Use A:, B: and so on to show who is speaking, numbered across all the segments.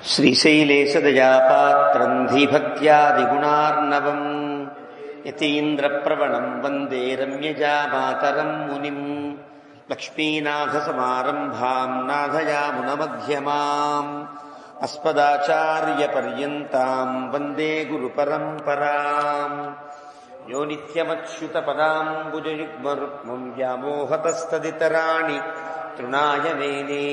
A: శ్రీశైలేశదయాపాత్రం ధీభక్త్యాదిగుణార్ణవం యతీంద్రప్రవణం వందే రమ్యజామాతరం మునిం లక్ష్మీనాథసమారంభాం నాథయామునమధ్యమాం అస్మదాచార్యపర్యంతాం వందే గురుపరంపరాం యో నిత్యమచ్యుతపదాంబుజయుగ్మరుక్మం వ్యామోహతస్తదితరాణి తృణాయ మేనే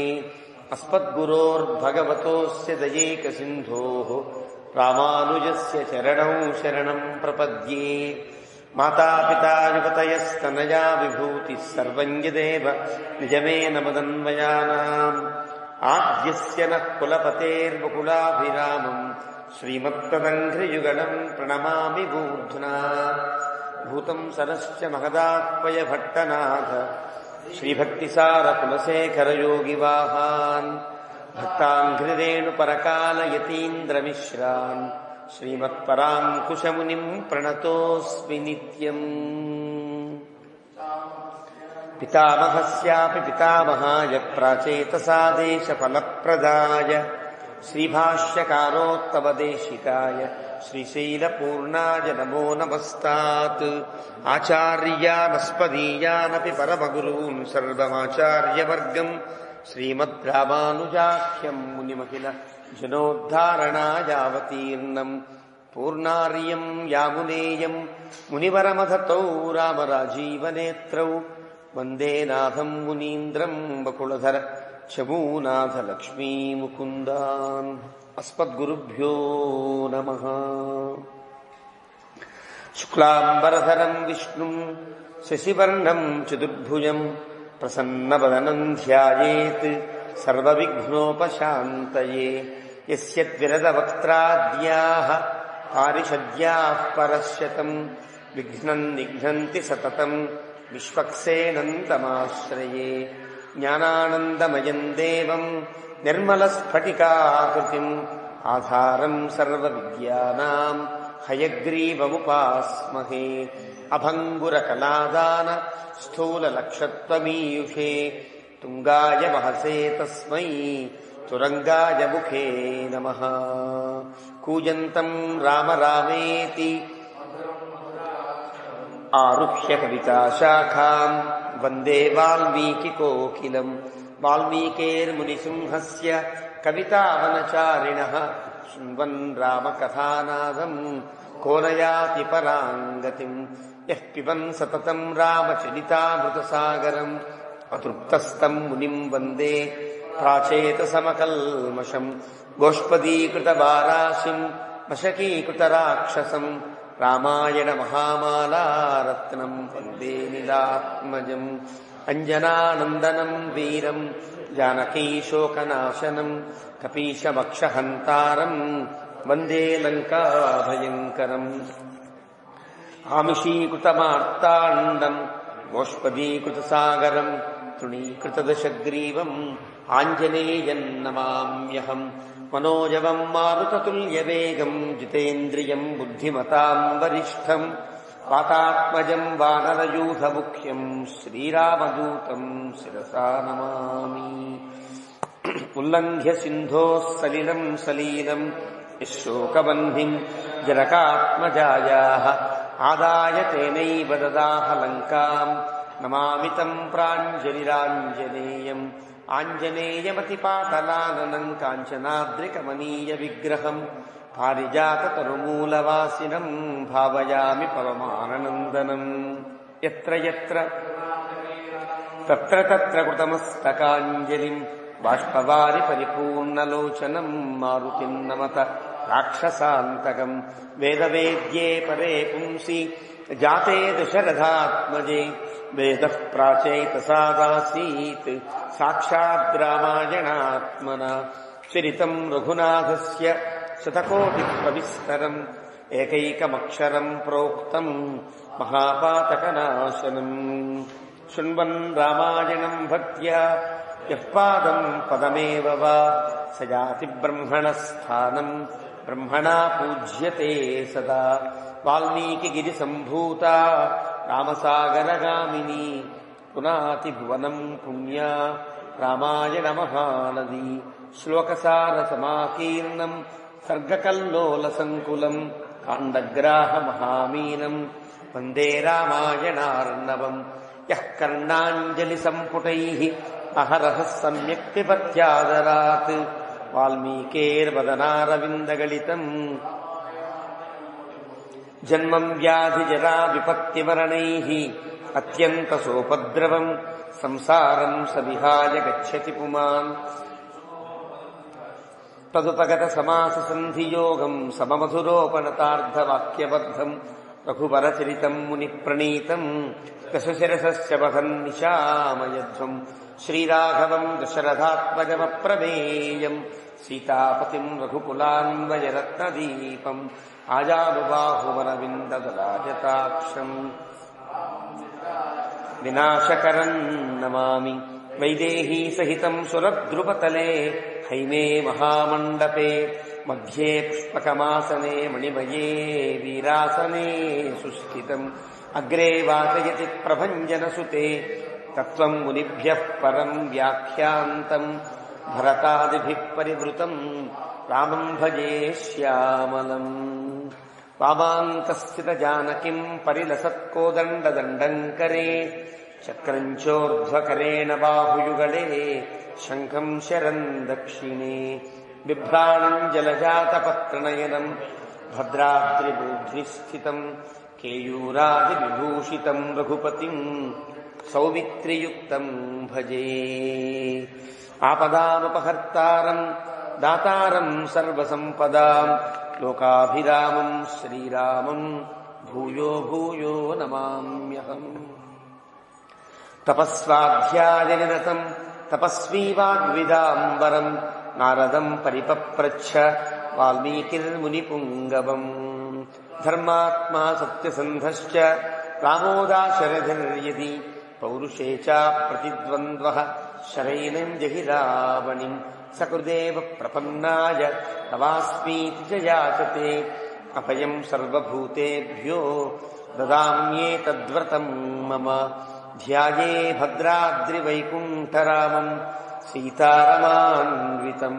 A: అస్మద్గురోర్భగవతోస్య దయైకసింధోః రామానుజస్య చరణౌ శరణం ప్రపద్యే. మాతాపితా యువతయస్తనయా విభూతిః సర్వం యదేవ నిజమేన మదన్వయానాం. ఆద్యస్య నః కులపతేర్వకులాభిరామం శ్రీమత్తదంఘ్రియుగళం ప్రణమామి మూర్ధ్నా. భూతం సరశ్చ మహదాహ్వయ భట్టనాథ శ్రీభక్తిసార కులశేఖరయోగివాహాన్ భక్తాంఘ్రిరేణుపరకాలయతీంద్రమిశ్రాన్ శ్రీమత్పరాంకుశమునిం ప్రణతోస్మి నిత్యం. పితామహస్యాపి పితామహాయ ప్రాచేతసాదేశఫలప్రదాయ శ్రీభాష్యకారోత్తమదేశికాయ శ్రీశైలపూర్ణాయ నమో నమస్తాత్. ఆచార్యానస్మదీయానపి పరమగురూన్ సర్వమాచార్యవర్గం శ్రీమద్రామానుజాఖ్యం మునిమఖిల జనోద్ధారణాయావతీర్ణం. పూర్ణార్యం యామునేయం మునివరమథతౌ రామరాజీవనేత్రౌ వందే నాథం మునీంద్రం బకుళధర చమూనాథ లక్ష్మీముకుందాన్. అస్మద్గురుభ్యో నమః. శుక్లాంబరధరం విష్ణుం శశివర్ణం చతుర్భుజం ప్రసన్నవదనం ధ్యాయేత్ సర్వవిఘ్నోపశాంతయే. యస్య ద్విరదవక్త్రాద్యాః పారిషద్యాః పరశ్యతం విఘ్నం నిఘ్నంతి సతతం విశ్వక్సేనం తమాశ్రయే. జ్ఞానానందమయం దేవం నిర్మలస్ఫటికాకృతిం ఆధారం సర్వవిద్యానాం హయగ్రీవముపాస్మహే. అభంగురకలాదాన స్థూలలక్షత్వమీయుషే తుంగాయ వహసే తస్మై తురంగాయ ముఖే నమః. కూజంతం రామ రామేతి ఆరుహ్య కవితాశాఖాం వందే వాల్మీకికోకిలం. వాల్మీకేర్మునిసింహస్య కవితావనచారిణః శృण्वन् రామకథానాదం కో నయాతి పరాంగతిం. యః పిబన్ సతతం రామచరితామృతసాగరం అతృప్తస్తం మునిం వందే ప్రాచేతసమకల్మషం. గోష్పదీకృతవారాశిం వశకీకృతరాక్షసం రామాయణ మహామాలారత్నం వందే నిలాత్మజం. అంజనానందనం వీరం జానకీశోకనాశనం కపీశమక్షహంతారం వందే లంకాభయంకరం. ఆమిషీకృతమార్తాండం గోష్పదీకృతసాగరం తృణీకృతదశగ్రీవం ఆంజనేయం నమామ్యహం. మనోజవం మారుతతుల్యవేగం జితేంద్రియం బుద్ధిమతాం వరిష్టం వాతాత్మజం వానరయూథముఖ్యం శ్రీరామదూతం శిరసా నమామి. ఉల్లంఘ్య సింధోః సలిలం సలీలం యశోకవహ్నిం జనకాత్మజాయాః ఆదాయ తేనైవ దదాహ లంకాం నమామి తం ప్రాంజలిరాంజనేయం. ఆంజనేయమతిపాటలాననం కాంచనాద్రికమనీయ విగ్రహం పారిజాతతరుమూలవాసినం భావయామి పరమానందనం. యత్ర యత్ర తత్ర తత్ర కృతమస్తకాంజలిం బాష్పవారి పరిపూర్ణలోచనం మారుతిం నమత రాక్షసాంతకం. వేదవేద్యే పరే పుంసి జాతే దశరథాత్మజే వేదః ప్రాచేతసాదాసీత్ సాక్షాద్ రామాయణాత్మనా. చరితం రఘునాథస్య శతకోటిప్రవిస్తరం ఏకైకమక్షరం ప్రోక్తం మహాపాతకనాశనం. శృण्वन् రామాయణం భక్త్యా యః పాదం పదమేవ వా స యాతి బ్రహ్మణస్థానం బ్రహ్మణా పూజ్యతే సదా. వాల్మీకిగిరి సంభూత రామసాగరగామిని పునాతి భువనం పుణ్యా రామాయణ మహానది. శ్లోకసార సమాకీర్ణం సర్గకల్లోల సంకులం కాండగ్రాహ మహామీనం వందే రామాయణార్ణవం. యః కర్ణాంజలి సంపుటైః అహరః సమ్యక్ పిబత్యాదరాత్ వాల్మీకేర్వదనారవిందగళితం జన్మం వ్యాధి జరా విపత్తిమరణైః అత్యంత సోపద్రవం సంసారం సవిహాయ గచ్చతి పుమాన్. తదుపగత సమాస సంధియోగం సమమధురోపనతార్థవాక్యబద్ధం రఘువరచరితం ముని ప్రణీతం దశశిరసస్య వహన్నిశామయధ్వం. శ్రీరాఘవం దశరథాత్మజమప్రమేయం సీతాపతిం రఘుకులాన్వయరత్నదీపం ఆజానుబాహువరవిందదలాజతాక్షం వినాశకరం నమామి. వైదేహీ సహితం సురద్రుపతలే హైమే మహామండపే మధ్యే పుష్పకమాసనే మణిమయే వీరాసనే సుస్థితం. అగ్రే వాచయతి ప్రభంజనసుతే తత్వం మునిభ్యః పరం వ్యాఖ్యాంతం భరతాదిభిః పరివృతం రామం భజే శ్యామలం. వామాంతస్థిత జానకిం పరిలసత్కోదండదండం కరే చక్రం చోర్ధ్వకరేణ బాహుయుగళే శంఖం శరం దక్షిణే. బిభ్రాణం జలజాతపత్రనయనం భద్రాద్రిబూధ్నిస్థితం కేయూరాదివిభూషితం రఘుపతిం సౌమిత్రియుక్తం భజే. ఆపదామపహర్తారం దాతారం సర్వసంపదాం లోకాభిరామం శ్రీరామం భూయో భూయో నమామ్యహం. తపస్వాధ్యాయనిరతం తపస్వీ వాగ్విదాంబరం నారదం పరిపప్రచ్ఛ వాల్మీకిర్మునిపుంగవం. ధర్మాత్మా సత్యసంధశ్చ రామోదాశరథిర్యది పౌరుషే చ ప్రతిద్వంద్వః శరైనం జహి రావణిం. సకృదేవ ప్రపన్నాయ తవాస్మీతి చ యాచతే అభయం సర్వభూతేభ్యో దదామ్యేతద్వ్రతం మమ. ధ్యాయే భద్రాద్రివైకుంఠరామం సీతారమాన్వితం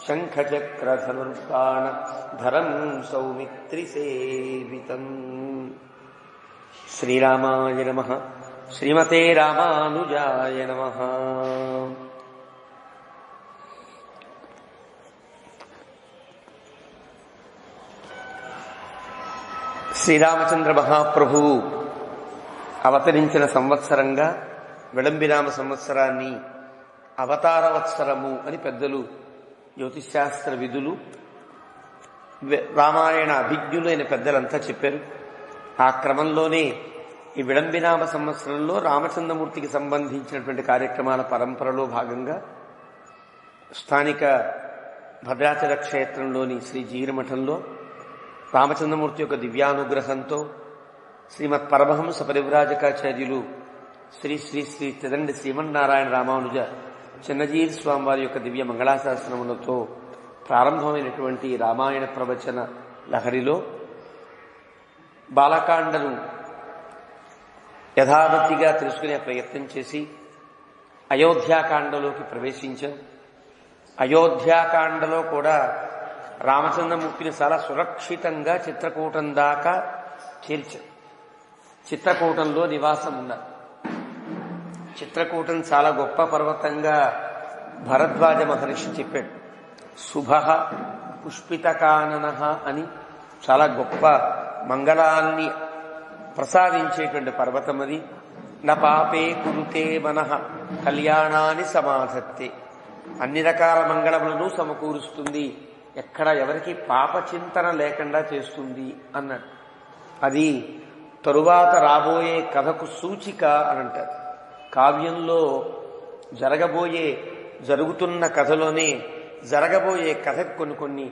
A: శంఖచక్రధనుర్బాణధరం సౌమిత్రిసేవితం. శ్రీరామాయ నమః. శ్రీమతే రామానుజాయ నమః. శ్రీరామచంద్ర మహాప్రభువు అవతరించిన సంవత్సరంగా విళంబినామ సంవత్సరాన్ని అవతారవత్సరము అని పెద్దలు జ్యోతిశాస్త్ర విధులు రామాయణ అభిజ్ఞులైన పెద్దలంతా చెప్పారు. ఆ క్రమంలోనే ఈ విళంబినామ సంవత్సరంలో రామచంద్రమూర్తికి సంబంధించినటువంటి కార్యక్రమాల పరంపరలో భాగంగా స్థానిక భద్రాచల క్షేత్రంలోని శ్రీ జీగిరిమఠంలో రామచంద్రమూర్తి యొక్క దివ్యానుగ్రహంతో శ్రీమత్ పరమహంస పరివ్రాజకాచార్యులు శ్రీ శ్రీ శ్రీ తిదండి శ్రీమన్నారాయణ రామానుజ చిన్నజీరి స్వామి వారి యొక్క దివ్య మంగళాశాసనములతో ప్రారంభమైనటువంటి రామాయణ ప్రవచన లహరిలో బాలకాండను యథావతిగా తెలుసుకునే ప్రయత్నం చేసి అయోధ్యాకాండలోకి ప్రవేశించాం. అయోధ్యాకాండలో కూడా రామచంద్రమూర్తిని చాలా సురక్షితంగా చిత్రకూటం దాకా చేర్చాం. చిత్రకూటంలో నివాసం ఉన్నారు. చిత్రకూటం చాలా గొప్ప పర్వతంగా భరద్వాజ మహర్షి చెప్పాడు. శుభః పుష్పితకాననః అని చాలా గొప్ప మంగళాన్ని ప్రసాదించేటువంటి పర్వతం అది. న పాపే కురుతే మనః కళ్యాణాన్ని సమాధత్తే. అన్ని రకాల మంగళములను సమకూరుస్తుంది, ఎక్కడ ఎవరికి పాప చింతన లేకుండా చేస్తుంది అన్నాడు. అది తరువాత రాబోయే కథకు సూచిక అని అంటారు. కావ్యంలో జరుగుతున్న కథలోనే జరగబోయే కథకు కొన్ని కొన్ని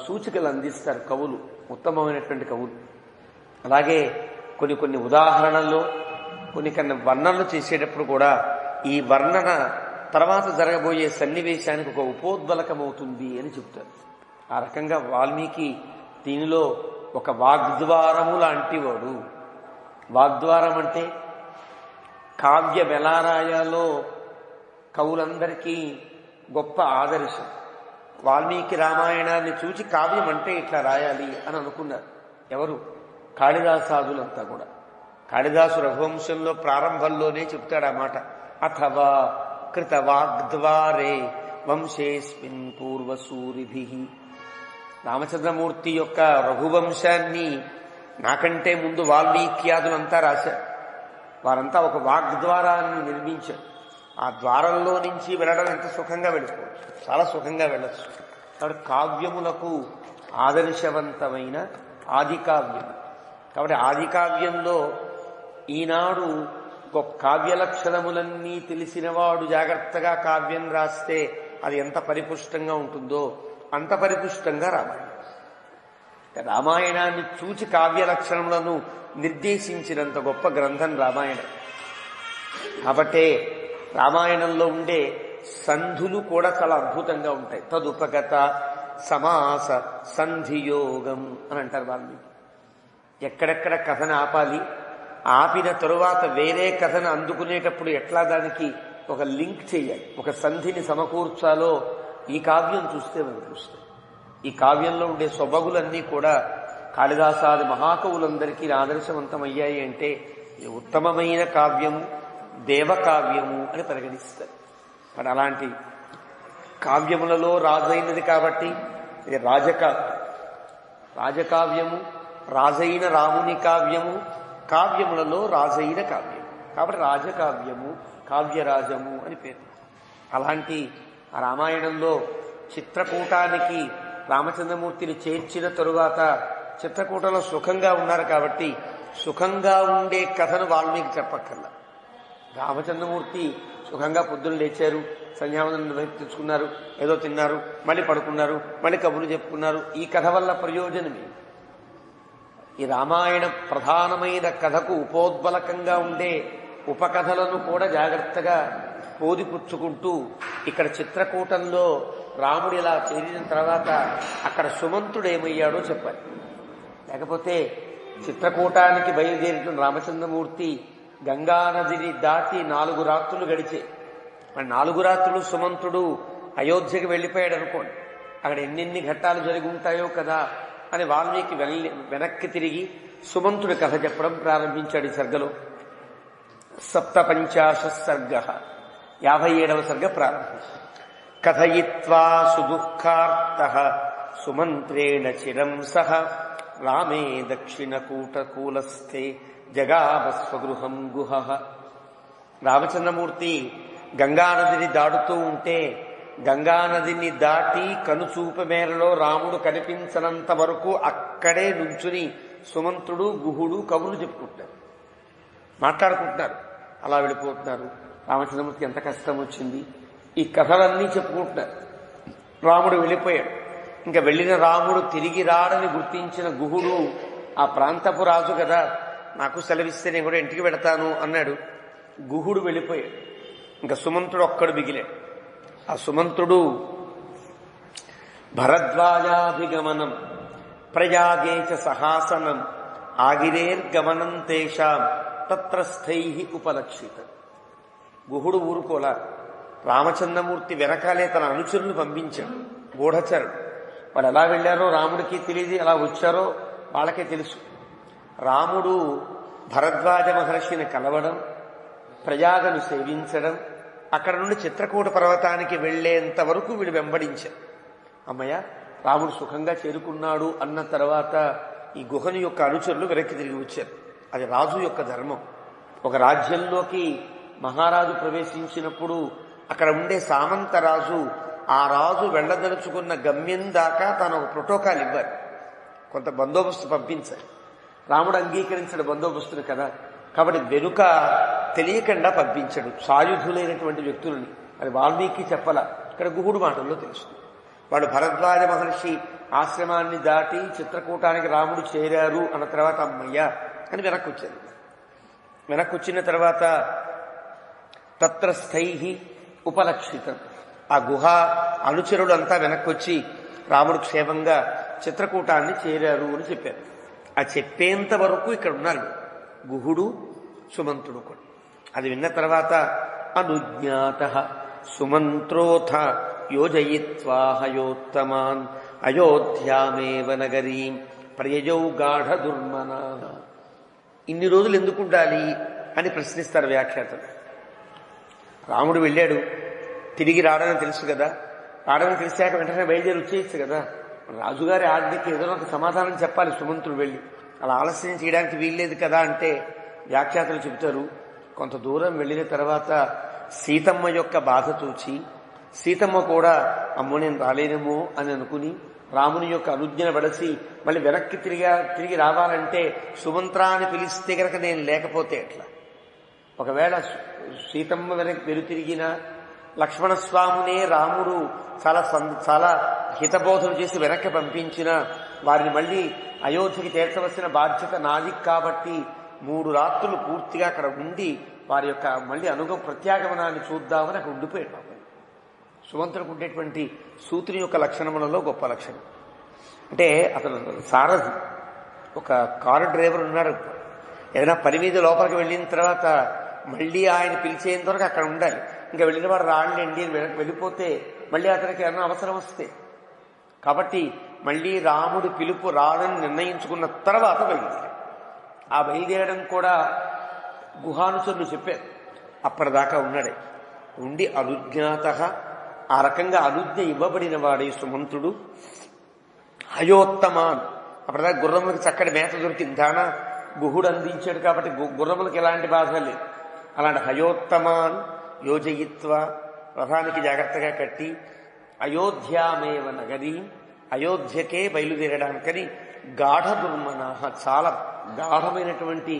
A: సూచికలు అందిస్తారు కవులు, ఉత్తమమైనటువంటి కవులు. అలాగే కొన్ని కొన్ని ఉదాహరణల్లో కొన్ని వర్ణనలు చేసేటప్పుడు కూడా ఈ వర్ణన తర్వాత జరగబోయే సన్నివేశానికి ఒక ఉపోద్బలకమవుతుంది అని చెప్తారు. ఆ రకంగా వాల్మీకి దీనిలో ఒక వాగ్ద్వారము లాంటివాడు. వాగ్ద్వారం అంటే కావ్యం ఎలా రాయాలో కవులందరికీ గొప్ప ఆదర్శం. వాల్మీకి రామాయణాన్ని చూచి కావ్యం అంటే ఇట్లా రాయాలి అని అనుకున్నారు ఎవరు? కాళిదాసాదులంతా కూడా. కాళిదాసు రఘువంశంలో ప్రారంభంలోనే చెప్తాడు ఆ మాట. అథవా కృత వాగ్ద్వారే వంశేస్మిన్ పూర్వసూరిభి. రామచంద్రమూర్తి యొక్క రఘువంశాన్ని నాకంటే ముందు వాల్మీక్యాదులంతా రాశారు. వారంతా ఒక వాగ్ద్వారాన్ని నిర్మించారు. ఆ ద్వారంలో నుంచి వెళ్ళడం ఎంత సుఖంగా వెళ్ళిపోవచ్చు, చాలా సుఖంగా వెళ్ళచ్చు. కాబట్టి కావ్యములకు ఆదర్శవంతమైన ఆది కావ్యం. కాబట్టి ఆది కావ్యంలో ఈనాడు కావ్య లక్షణములన్నీ తెలిసినవాడు జాగ్రత్తగా కావ్యం రాస్తే అది ఎంత పరిపుష్టంగా ఉంటుందో అంత పరిపుష్టంగా రామాయణం. రామాయణాన్ని చూచి కావ్య లక్షణములను నిర్దేశించినంత గొప్ప గ్రంథం రామాయణం. కాబట్టే రామాయణంలో ఉండే సంధులు కూడా చాలా అద్భుతంగా ఉంటాయి. తదుపగత సమాస సంధియోగం అని అంటారు వాళ్ళు. ఎక్కడెక్కడ కథను ఆపాలి, ఆపిన తరువాత వేరే కథను అందుకునేటప్పుడు ఎట్లా దానికి ఒక లింక్ చేయాలి, ఒక సంధిని సమకూర్చాలో ఈ కావ్యం చూస్తే మనం చూస్తాం. ఈ కావ్యంలో ఉండే సొబగులన్నీ కూడా కాళిదాసాది మహాకవులందరికీ ఆదర్శవంతమయ్యాయి. అంటే ఇది ఉత్తమమైన కావ్యము, దేవకావ్యము అని పరిగణిస్తారు. మరి అలాంటి కావ్యములలో రాజైనది కాబట్టి ఇది రాజకావ్యము, రాజైన రాముని కావ్యము, కావ్యములలో రాజైన కావ్యము. కాబట్టి రాజకావ్యము, కావ్యరాజము అని పేరు. అలాంటి ఆ రామాయణంలో చిత్రకూటానికి రామచంద్రమూర్తిని చేర్చిన తరువాత చిత్రకూటంలో సుఖంగా ఉన్నారు కాబట్టి సుఖంగా ఉండే కథను వాల్మీకి చెప్పక్కర్లా. రామచంద్రమూర్తి సుఖంగా పొద్దున లేచారు, సంధ్యావందనం తెచ్చుకున్నారు, ఏదో తిన్నారు, మళ్ళీ పడుకున్నారు, మళ్ళీ కబుర్లు చెప్పుకున్నారు. ఈ కథ వల్ల ప్రయోజనమే. ఈ రామాయణ ప్రధానమైన కథకు ఉపోద్బలకంగా ఉండే ఉపకథలను కూడా జాగ్రత్తగా పోదిపుచ్చుకుంటూ ఇక్కడ చిత్రకూటంలో రాముడు ఇలా చేరిన తర్వాత అక్కడ సుమంతుడు ఏమయ్యాడో చెప్పాలి. లేకపోతే చిత్రకూటానికి బయలుదేరిన రామచంద్రమూర్తి గంగానదిని దాటి 4 రాత్రులు గడిచే. మరి 4 రాత్రులు సుమంతుడు అయోధ్యకి వెళ్ళిపోయాడు అనుకోండి. అక్కడ ఎన్నెన్ని ఘట్టాలు జరిగి ఉంటాయో కదా అని వాల్మీకి వెనక్కి తిరిగి సుమంతుడి కథ చెప్పడం ప్రారంభించాడు. ఈ సర్గలో 57 సర్గ, 57వ సర్గ ప్రారంభించాడు. కథయిత్వా సుదుఃఖార్తః సుమంత్రేణ చిరం సహ రామే దక్షిణకూటకూలస్థే జగామస్వగృహం గుహః. రామచంద్రమూర్తి గంగానదిని దాటుతూ ఉంటే గంగానదిని దాటి కనుచూపు మేరలో రాముడు కనిపించనంత వరకు అక్కడే నుంచుని సుమంతుడు గుహుడు కబుర్లు చెప్పుకుంటారు, మాట్లాడుకుంటున్నారు. అలా వెళ్ళిపోతున్నారు. రామచంద్రమూర్తికి ఎంత కష్టం వచ్చింది, ఈ కథలన్నీ చెప్పుకుంటున్నారు. రాముడు వెళ్ళిపోయాడు. ఇంకా వెళ్ళిన రాముడు తిరిగి రాడని గుర్తించిన గుహుడు ఆ ప్రాంతపు రాజు కదా, నాకు సెలవిస్తే నేను కూడా ఇంటికి వెళతాను అన్నాడు. గుహుడు వెళ్ళిపోయాడు. ఇంకా సుమంతుడు ఒక్కడు మిగిలాడు. ఆ సుమంతుడు భరద్వాజాభిగమనం ప్రయాగేచ సహాసనం ఆగిరేర్గమనం తేషాం తత్రస్థై ఉపలక్షిత. గుహుడు ఊరుకోలా. రామచంద్రమూర్తి వెనకాలే తన అనుచరులు పంపించాడు, గూఢచరుడు. వాళ్ళు ఎలా వెళ్లారో రాముడికి తెలియదు, ఎలా వచ్చారో వాళ్ళకే తెలుసు. రాముడు భరద్వాజ మహర్షిని కలవడం, ప్రయాగను సేవించడం, అక్కడ నుండి చిత్రకూట పర్వతానికి వెళ్లేంత వరకు వీడు వెంబడించారు. అమ్మయ్య రాముడు సుఖంగా చేరుకున్నాడు అన్న తర్వాత ఈ గుహని యొక్క అనుచరులు వెనక్కి తిరిగి వచ్చారు. అది రాజు యొక్క ధర్మం. ఒక రాజ్యంలోకి మహారాజు ప్రవేశించినప్పుడు అక్కడ ఉండే సామంత రాజు ఆ రాజు వెళ్లదలుచుకున్న గమ్యం దాకా తాను ఒక ప్రోటోకాల్ ఇవ్వాలి, కొంత బందోబస్తు పంపించాలి. రాముడు అంగీకరించడు బందోబస్తును కదా, కాబట్టి వెనుక తెలియకుండా పంపించడు సాయుధులైనటువంటి వ్యక్తులని. అది వాల్మీకి చెప్పల, ఇక్కడ గుహుడు మాటల్లో తెలుస్తుంది. వాడు భరద్వాజ మహర్షి ఆశ్రమాన్ని దాటి చిత్రకూటానికి రాముడు చేరారు అన్న తర్వాత అమ్మయ్య అని వెనక్కి వచ్చారు. వెనక్కి వచ్చిన తర్వాత తత్రస్థై ఉపలక్షితం. ఆ గుహ అనుచరులంతా వెనక్కొచ్చి రాముడు క్షేమంగా చిత్రకూటాన్ని చేరారు అని చెప్పారు. ఆ చెప్పేంత వరకు ఇక్కడ ఉన్నారు గుహుడు సుమంత్రుడు కూడా. అది విన్న తర్వాత అనుజ్ఞాత సుమంత్రోథ యోజయిత్వా హయోత్తమాన్ అయోధ్యామేవ నగరీం ప్రయజౌ గాఢ దుర్మన. ఇన్ని రోజులు ఎందుకు ఉండాలి అని ప్రశ్నిస్తారు వ్యాఖ్యాతలు. రాముడు వెళ్ళాడు, తిరిగి రావడానికి తెలుసు కదా, రావడానికి తెలిసాక వెంటనే బయలుదేరి వచ్చేయచ్చు కదా. రాజుగారి ఆజ్ఞకి ఏదో ఒక సమాధానం చెప్పాలి సుమంత్రుడు వెళ్ళి. అలా ఆలస్యం చేయడానికి వీల్లేదు కదా అంటే వ్యాఖ్యాతలు చెబుతారు, కొంత దూరం వెళ్ళిన తర్వాత సీతమ్మ యొక్క బాధ చూచి సీతమ్మ కూడా అమ్మో నేను రాలేనేమో అని అనుకుని రాముని యొక్క అనుజ్ఞను వడసి మళ్ళీ వెనక్కి తిరిగి రావాలంటే సుమంత్ర అని పిలిస్తే కనుక నేను లేకపోతే ఎట్లా? ఒకవేళ సీతమ్మ వెను తిరిగిన లక్ష్మణస్వామినే రాముడు చాలా హితబోధన చేసి వెనక్కి పంపించిన వారిని మళ్ళీ అయోధ్యకి చేర్చవలసిన బాధ్యత నాది కాబట్టి 3 రాత్రులు పూర్తిగా అక్కడ ఉండి వారి యొక్క మళ్ళీ ప్రత్యాగమనాన్ని చూద్దామని అక్కడ ఉండిపోయాడు. సుమంత్రుడికి ఉండేటువంటి సూత్రుని యొక్క లక్షణములలో గొప్ప లక్షణం అంటే అతను సారథి, ఒక కారు డ్రైవర్ ఉన్నాడు. ఏదైనా పని మీద లోపలికి వెళ్ళిన తర్వాత మళ్ళీ ఆయన పిలిచేంత వరకు అక్కడ ఉండాలి. ఇంకా వెళ్ళిన వాడు రాండి వెళ్ళిపోతే మళ్ళీ అతనికి ఏమైనా అవసరం వస్తే, కాబట్టి మళ్ళీ రాముడి పిలుపు రాదని నిర్ణయించుకున్న తర్వాత బయలుదేరాడు. ఆ బయలుదేరడం కూడా గుహానుచరులు చెప్పారు. అప్పటిదాకా ఉన్నాడే ఉండి అనుజ్ఞాత, ఆ రకంగా అనుజ్ఞ ఇవ్వబడిన వాడే సుమంత్రుడు. హయోత్తమాన్, అప్పటిదాకా గుర్రములకు చక్కటి మేత దొరికింది, దానా గుహుడు అందించాడు కాబట్టి గుర్రములకు ఎలాంటి బాధ లేదు. అలాంటి హయోత్తమాన్ యోజయిత్వ, రథానికి జాగ్రత్తగా కట్టి అయోధ్యామేవ నగరీ, అయోధ్యకే బయలుదేరడానికని గాఢ దుర్మనాహ, చాలా గాఢమైనటువంటి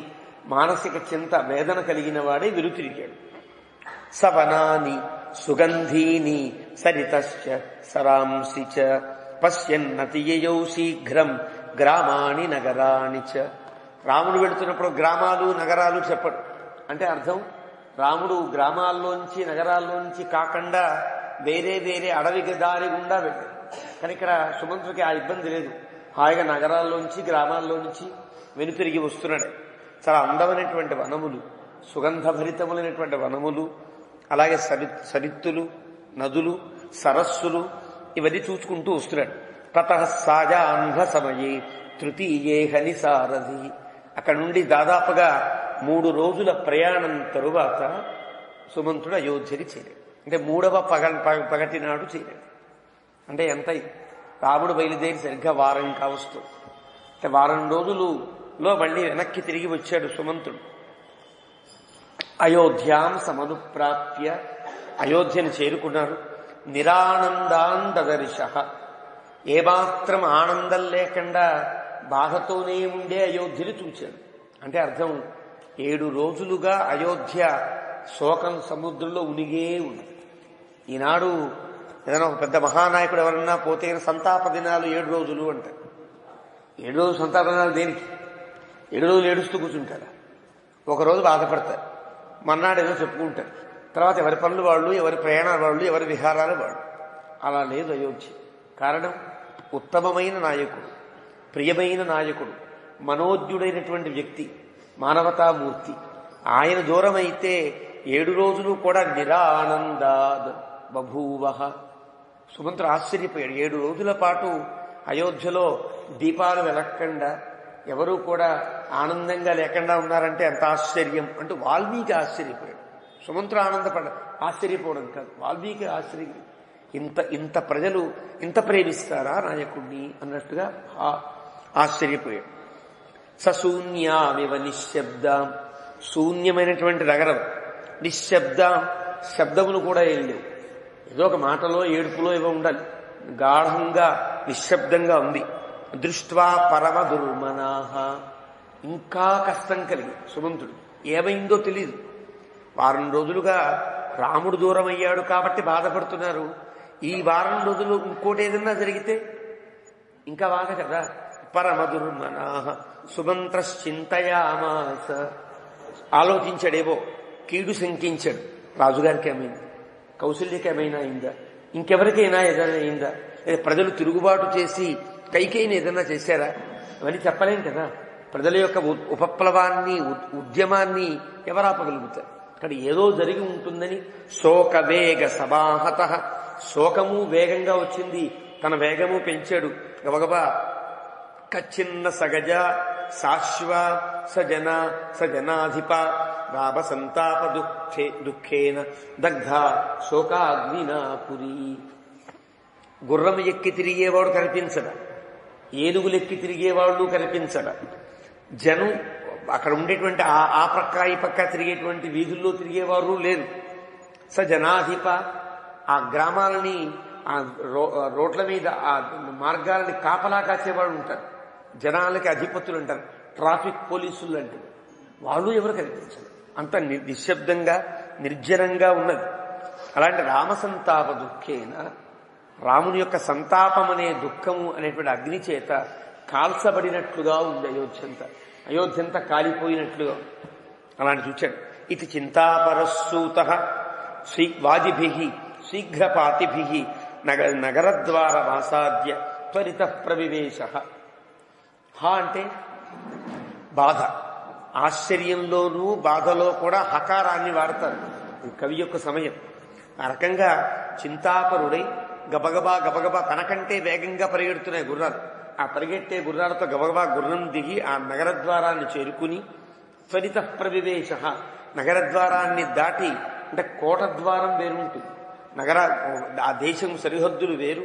A: మానసిక చింత వేదన కలిగిన వాడే వెలుతిరిగాడు. సవనాని సుగంధీని సరితశ్చ సరాంసి చ పశ్యన్నతియయౌ శీఘ్రం గ్రామాణి నగరాణి చ. రాముడు వెళుతున్నప్పుడు గ్రామాలు నగరాలు చెప్పడు. అంటే అర్థం రాముడు గ్రామాల్లోంచి నగరాల్లోంచి కాకుండా వేరే అడవి దారి గుండా వెళ్ళాడు. కానీ ఇక్కడ సుమంత్రుడికి ఆ ఇబ్బంది లేదు. హాయిగా నగరాల్లోంచి గ్రామాల్లోంచి వెనుతిరిగి వస్తున్నాడు. చాలా అందమైనటువంటి వనములు, సుగంధభరితములైనటువంటి వనములు, అలాగే సరిత్తులు, నదులు, సరస్సులు ఇవన్నీ చూసుకుంటూ వస్తున్నాడు. తతః సాయాహ్న సమయే తృతీయే హని సారథి. అక్కడ నుండి దాదాపుగా 3 రోజుల ప్రయాణం తరువాత సుమంత్రుడు అయోధ్యకి చేరాడు. అంటే 3వ పగటి నాడు చేరాడు. అంటే ఎంత రాముడు బయలుదేరి సరిగ్గా వారం కావస్తుంది. అంటే వారం రోజులలో మళ్ళీ వెనక్కి తిరిగి వచ్చాడు సుమంత్రుడు. అయోధ్యాం సమనుప్రాప్య, అయోధ్యను చేరుకున్నారు. నిరానందాందదర్శ, ఏమాత్రం ఆనందం లేకుండా బాధతోనే ఉండే అయోధ్యను చూచాడు. అంటే అర్థం 7 రోజులుగా అయోధ్య శోకం సముద్రంలో ఉనిగే ఉంది. ఈనాడు ఏదైనా ఒక పెద్ద మహానాయకుడు ఎవరన్నా పోతే సంతాప దినాలు 7 రోజులు అంటారు. 7 రోజులు సంతాప దినాలు దేనికి? 7 రోజులు ఏడుస్తూ కూర్చుంటారా? ఒకరోజు బాధపడతారు, మన్నాడు ఏదో చెప్పుకుంటారు, తర్వాత ఎవరి పనులు వాళ్ళు, ఎవరి ప్రయాణాలు వాళ్ళు, ఎవరి విహారాలు వాళ్ళు. అలా లేదు అయోధ్య. కారణం ఉత్తమమైన నాయకుడు, ప్రియమైన నాయకుడు, మనోజ్ఞుడైనటువంటి వ్యక్తి, మానవతామూర్తి. ఆయన దూరమైతే 7 రోజులు కూడా నిరానందాద్ బభూవ. సుమంత్రుడు ఆశ్చర్యపోయాడు. 7 రోజుల పాటు అయోధ్యలో దీపాలు వెలక్కుండా ఎవరూ కూడా ఆనందంగా లేకుండా ఉన్నారంటే ఎంత ఆశ్చర్యం అంటూ వాల్మీకి ఆశ్చర్యపోయాడు. సుమంత్రుడు ఆశ్చర్యపోవడం కాదు, వాల్మీకి ఆశ్చర్యం. ఇంత ప్రజలు ఇంత ప్రేమిస్తారా నాయకుడిని అన్నట్టుగా ఆశ్చర్యపోయాడు. సశూన్యామివ నిశ్శబ్దాం, శూన్యమైనటువంటి నగరం, నిశ్శబ్దాం, శబ్దములు కూడా ఏం లేవు. ఏదో ఒక మాటలో ఏడుపులో ఏవో ఉండాలి. గాఢంగా నిశ్శబ్దంగా ఉంది. దృష్ట్వా పరమ దుర్మనాహ, ఇంకా కష్టం కలిగి సుమంతుడు. ఏమైందో తెలియదు. వారం రోజులుగా రాముడు దూరం అయ్యాడు కాబట్టి బాధపడుతున్నారు. ఈ వారం రోజులు ఇంకోటి ఏదన్నా జరిగితే ఇంకా బాధ కదా. పరమ దుర్మనాహ సుమంత్రశ్చింతయామాస, ఆలోచించాడేవో, కీడు శంకించాడు. రాజుగారికి ఏమైంది? కౌశల్యకేమైనా అయిందా? ఇంకెవరికైనా ఏదైనా అయిందా? లేదా ప్రజలు తిరుగుబాటు చేసి కైకేయిని ఏదైనా చేశారా? అవన్నీ చెప్పలేం కదా. ప్రజల యొక్క ఉపప్లవాన్ని ఉద్యమాన్ని ఎవరాపగలుగుతారు? అక్కడ ఏదో జరిగి ఉంటుందని శోక వేగ సమాహత, శోకము వేగంగా వచ్చింది, తన వేగము పెంచాడు. గబగబా కచ్చిన్న సగజ సాశ్వ సజనాధిప రామ సంతాప దుఃఖేన దగ్ధ శోకాగ్నినాపురి. గుర్రం ఎక్కి తిరిగేవాడు కనిపించడా, ఏనుగులెక్కి తిరిగేవాళ్ళు కనిపించడా, జనం అక్కడ ఉండేటువంటి ఆ పక్క ఈ పక్క తిరిగేటువంటి వీధుల్లో తిరిగేవారు లేరు. జనాధిప, ఆ గ్రామాలని ఆ రోడ్ల మీద ఆ మార్గాలని కాపలా కాసేవాళ్ళు ఉంటారు, జనాలకి అధిపతులు అంటారు, ట్రాఫిక్ పోలీసులు అంటారు, వాళ్ళు ఎవరు కనిపించరు. అంత నిశ్శబ్దంగా నిర్జనంగా ఉన్నది. అలాంటి రామసంతాప దుఃఖేన, రాముని యొక్క సంతాపం అనే దుఃఖము అనేటువంటి అగ్ని చేత కాల్చబడినట్లుగా ఉంది అయోధ్యంతా. అయోధ్యంతా కాలిపోయినట్లుగా అలాంటి చూచాడు. ఇది చింతాపరస్సూత వాజిభి శీఘ్రపాతిభి నగరద్వార వాసాద్య త్వరిత ప్రవివేశ. హ అంటే బాధ, ఆశ్చర్యంలోనూ బాధలో కూడా హకారాన్ని వాడతారు. కవి యొక్క సమయం. ఆ రకంగా చింతాపరుడై గబగబా గబగబా తనకంటే వేగంగా పరిగెడుతున్నాయి గుర్రాలు. ఆ పరిగెట్టే గుర్రాలతో గబగబా గుర్రం దిగి ఆ నగరద్వారాన్ని చేరుకుని త్వరిత ప్రవివేశ, నగరద్వారాన్ని దాటి, అంటే కోట ద్వారం వేరుంటుంది, ఆ దేశం సరిహద్దులు వేరు,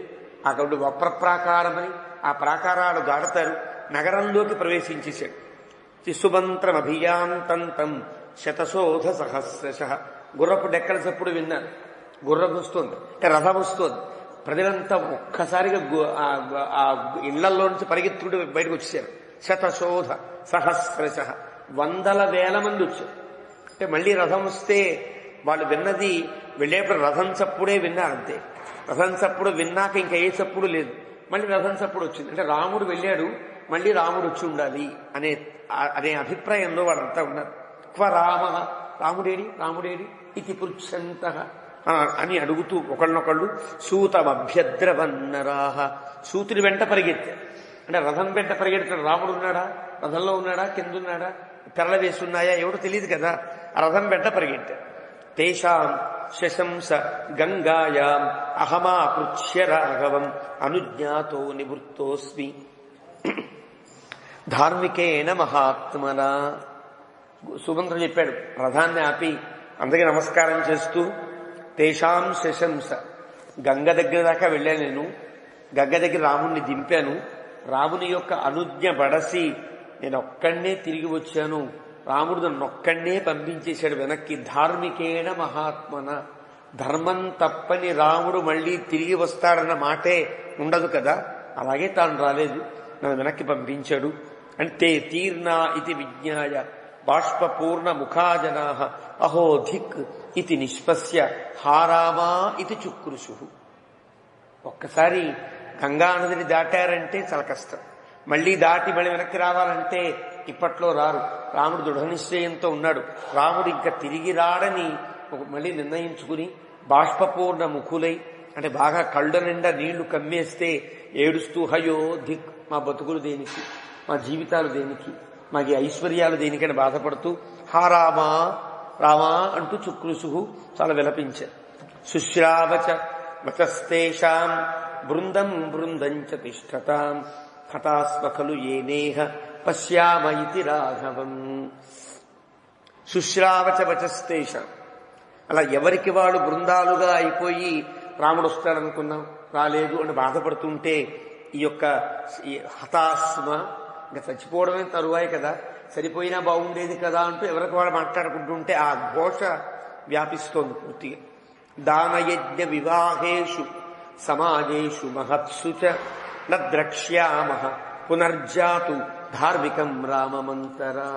A: అక్కడ వప్రప్రాకారమని ఆ ప్రాకారాలు దాడతారు, నగరంలోకి ప్రవేశించేశాడు. సుమంత్రమభియాంతం శతశోధ సహస్రశ. గుర్రపు డెక్కల చప్పుడు విన్నారు. గుర్రం వస్తోంది, అంటే రథం వస్తోంది. ప్రజలంతా ఒక్కసారిగా ఆ ఇళ్లలో నుంచి పరిగెత్తుకుంటూ బయటకు వచ్చేసారు. శతశోధ సహస్రశ, 100,000 మంది వచ్చారు. అంటే మళ్ళీ రథం వస్తే వాళ్ళు విన్నది వెళ్ళేప్పుడు రథం చప్పుడే విన్నారంతే. రథం చప్పుడు విన్నాక ఇంకా ఏ చప్పుడు లేదు, మళ్ళీ రథం చప్పుడు వచ్చింది. అంటే రాముడు వెళ్ళాడు, మళ్ళీ రాముడు వచ్చి ఉండాలి అనే అభిప్రాయంలో వాళ్ళంతా ఉన్నారు. క్వ రామ, రాముడేడి ఇది పృచ్ఛంత అని అడుగుతూ ఒకళ్ళనొకళ్ళు సూతమభ్యద్రవన్నరాహ, సూతుని వెంట పరిగెత్తారు. అంటే రథం వెంట పరిగెడతాడు. రాముడు ఉన్నాడా, రథంలో ఉన్నాడా, కిందున్నాడా, తెరల వేసున్నాయా ఎవడో తెలియదు కదా. ఆ రథం వెంట పరిగెట్టారు. తేషాం శశంస గంగాయాం అహమాపృచ్ఛ్య రాఘవం అనుజ్ఞాతో నివృత్తోస్మి ధార్మికేన మహాత్మనా. సుమంత్రుడు చెప్పాడు, రథాన్ని ఆపి అందరికీ నమస్కారం చేస్తూ, తేషాం శశంస, గంగ దగ్గర దాకా వెళ్ళాను నేను, గంగ దగ్గర రాముణ్ణి దింపాను, రాముని యొక్క అనుజ్ఞ బడసి నేను ఒక్కడే తిరిగి వచ్చాను, రాముడు నన్నొక్కడే పంపించేశాడు వెనక్కి. ధార్మికేణ మహాత్మన, ధర్మం తప్పని రాముడు మళ్లీ తిరిగి వస్తాడన్న మాటే ఉండదు కదా, అలాగే తాను రాలేదు, నన్ను వెనక్కి పంపించాడు. అంటే తీర్ణా ఇది విజ్ఞాయ బాష్పూర్ణ ముఖాజనా అహో ధిక్ ఇది నిష్పస్య హారామా ఇది చుక్రుషు. ఒక్కసారి గంగా నదిని దాటారంటే చాలా కష్టం, మళ్లీ దాటి మళ్ళీ వెనక్కి రావాలంటే ఇప్పట్లో రారు. రాముడు దృఢ నిశ్చయంతో ఉన్నాడు. రాముడు ఇంకా తిరిగి రాడని మళ్ళీ నిర్ణయించుకుని బాష్పూర్ణ ముఖులై, అంటే బాగా కళ్ళ నిండా నీళ్లు కమ్మేస్తే ఏడుస్తూ, హయో ధిక్, మా బతుకులు దేనికి, మా జీవితాలు దేనికి, మాకి ఐశ్వర్యాలు దేనికని బాధపడుతూ హారామా రామా అంటూ చుక్రుసు చాలా విలపించారు. శుశ్రావచ వచస్తేషాం బృందం బృందంచ తిష్టతాం హతాస్వ ఖలు ఏనేహ పశ్యామ ఇతి రాఘవం. శుశ్రావచ వచస్తేషాం, అలా ఎవరికి వాడు బృందాలుగా అయిపోయి రాముడు వస్తాడనుకున్నాం రాలేదు అని బాధపడుతుంటే, ఈ యొక్క హతాస్మ, ఇంకా చచ్చిపోవడమే తరువాయి కదా, సరిపోయినా బాగుండేది కదా అంటూ ఎవరికి వాడు మాట్లాడుకుంటుంటే ఆ ఘోష వ్యాపిస్తోంది పూర్తిగా. దానయజ్ఞ వివాహేషు సమాజేషు మహత్సు చ నద్రక్ష్యామ పునర్జాతు ధార్మికం రామమంతరా.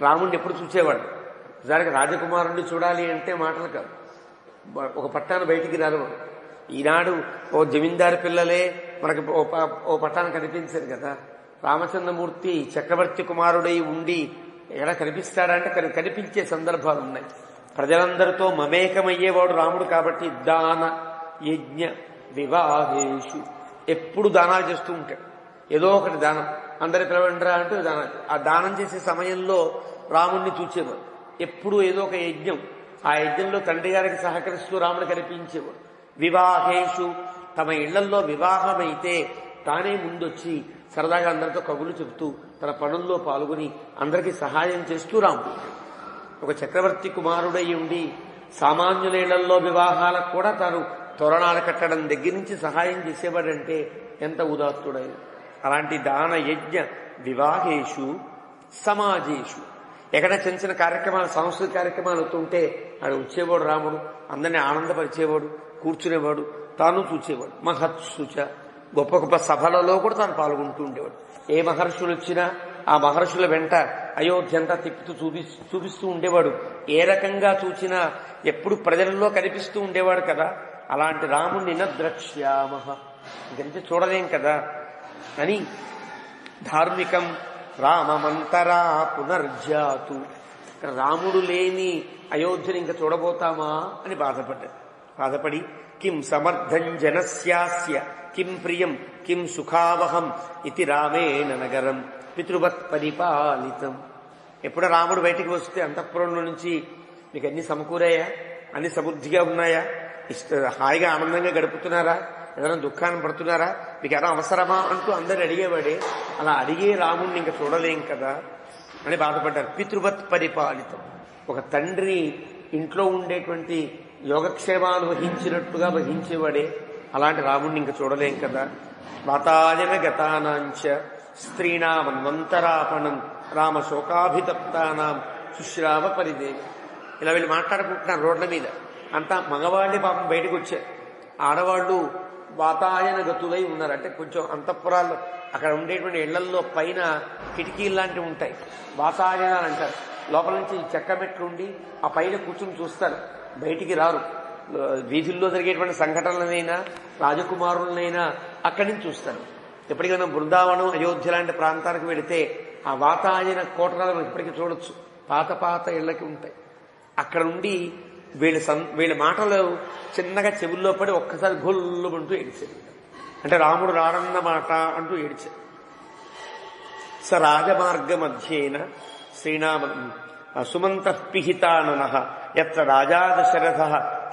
A: రాముడిని ఎప్పుడు చూసేవాడు, నిజానికి రాజకుమారుణ్ణి చూడాలి అంటే మాటలు కాదు, ఒక పట్టాను బయటికి రాలవాడు. ఈనాడు ఓ జమీందారు పిల్లలే మనకి ఓ పట్టాను కనిపించారు కదా. రామచంద్రమూర్తి చక్రవర్తి కుమారుడై ఉండి ఎలా కనిపిస్తాడంటే కనిపించే సందర్భాలు ఉన్నాయి. ప్రజలందరితో మమేకమయ్యేవాడు రాముడు కాబట్టి దాన యజ్ఞ వివాహేషు ఎప్పుడు దానాలు చేస్తూ ఉంటాడు. ఏదో ఒకటి దానం, అందరి పిలవండిరా అంటూ దానం. ఆ దానం చేసే సమయంలో రాముణ్ణి చూచేవాడు. ఎప్పుడు ఏదో ఒక యజ్ఞం, ఆ యజ్ఞంలో తండ్రి గారికి సహకరిస్తూ రాముడు కనిపించేవాడు. వివాహేషు తమ ఇళ్లల్లో వివాహమైతే తానే ముందొచ్చి సరదాగా అందరితో కబుర్లు చెబుతూ తన పనుల్లో పాల్గొని అందరికీ సహాయం చేస్తూ రాముడు ఒక చక్రవర్తి కుమారుడై ఉండి సామాన్యుల వివాహాలకు కూడా తాను తోరణాలు కట్టడం దగ్గర నుంచి సహాయం చేసేవాడంటే ఎంత ఉదాత్తుడై. అలాంటి దాన యజ్ఞ వివాహేషు సమాజేషు ఎక్కడ చిన్న చిన్న కార్యక్రమాలు, సాంస్కృతిక కార్యక్రమాలు అవుతుంటే ఆడ వచ్చేవాడు రాముడు, అందరినీ ఆనందపరిచేవాడు, కూర్చునేవాడు, తాను చూచేవాడు. మహత్సుచ గొప్ప గొప్ప సభలలో కూడా తాను పాల్గొంటూ ఉండేవాడు. ఏ మహర్షులు వచ్చినా ఆ మహర్షుల వెంట అయోధ్య అంతా తిప్పుతూ చూపిస్తూ ఉండేవాడు. ఏ రకంగా చూచినా ఎప్పుడు ప్రజలలో కనిపిస్తూ ఉండేవాడు కదా. అలాంటి రాముణ్ణి నద్రక్ష్యామః, ఇంకంటే చూడలేం కదా అని ధార్మికం రామమంతరా పునర్జాతు, రాముడు లేని అయోధ్యని ఇంకా చూడబోతామా అని బాధపడి కిం సమర్థం జనస్యాస్య కిం ప్రియం కిం సుఖావహం ఇది రామేణ నగరం పితృవత్ పరిపాలితం. ఎప్పుడో రాముడు బయటికి వస్తే అంతఃపురంలో నుంచి మీకు అన్ని సమకూరాయా, అన్ని సమృద్ధిగా ఉన్నాయా, హాయిగా ఆనందంగా గడుపుతున్నారా, ఏదైనా దుఃఖాన్ని పడుతున్నారా, మీకు ఏదైనా అవసరమా అంటూ అందరు అడిగేవాడే. అలా అడిగే రాముడిని ఇంకా చూడలేం కదా అని బాధపడ్డారు. పితృవత్ పరిపాలితం, ఒక తండ్రి ఇంట్లో ఉండేటువంటి యోగక్షేమాలు వహించినట్టుగా వహించేవాడే. అలాంటి రాముడిని ఇంకా చూడలేం కదా. వాతాయన గతానాంచ స్త్రీణామన్వంతరాపణం రామ శోకాభితప్తానాం సుశ్రావ పరిదేవి. ఇలా వీళ్ళు మాట్లాడుకుంటున్నారు రోడ్ల మీద. అంతా మగవాళ్ళే పాపం బయటకు వచ్చారు, ఆడవాళ్లు వాతాయన గతులై ఉన్నారు. అంటే కొంచెం అంతఃపురాల్లో అక్కడ ఉండేటువంటి ఇళ్లల్లో పైన కిటికీలు లాంటివి ఉంటాయి, వాతాయనాలు అంటారు. లోపల నుంచి చెక్క మెట్లు ఉండి ఆ పైన కూర్చుని చూస్తారు, బయటికి రారు. వీధుల్లో జరిగేటువంటి సంఘటనలనైనా రాజకుమారులనైనా అక్కడి నుంచి చూస్తారు. ఎప్పటికైనా బృందావనం అయోధ్య లాంటి ప్రాంతానికి వెళితే ఆ వాతాయన కోటరాలు ఇప్పటికీ చూడొచ్చు, పాత ఇళ్లకి ఉంటాయి. అక్కడ నుండి వీళ్ళ మాటలు చిన్నగా చెవుల్లో పడి ఒక్కసారి గొల్లుమంటూ ఏడిచారు. అంటే రాముడు రాడన్నమాట అంటూ ఏడిచారు. స రాజమార్గ మధ్యేన శ్రీనామ సుమంత పిహితానన ఎత్ర రాజా దశరథ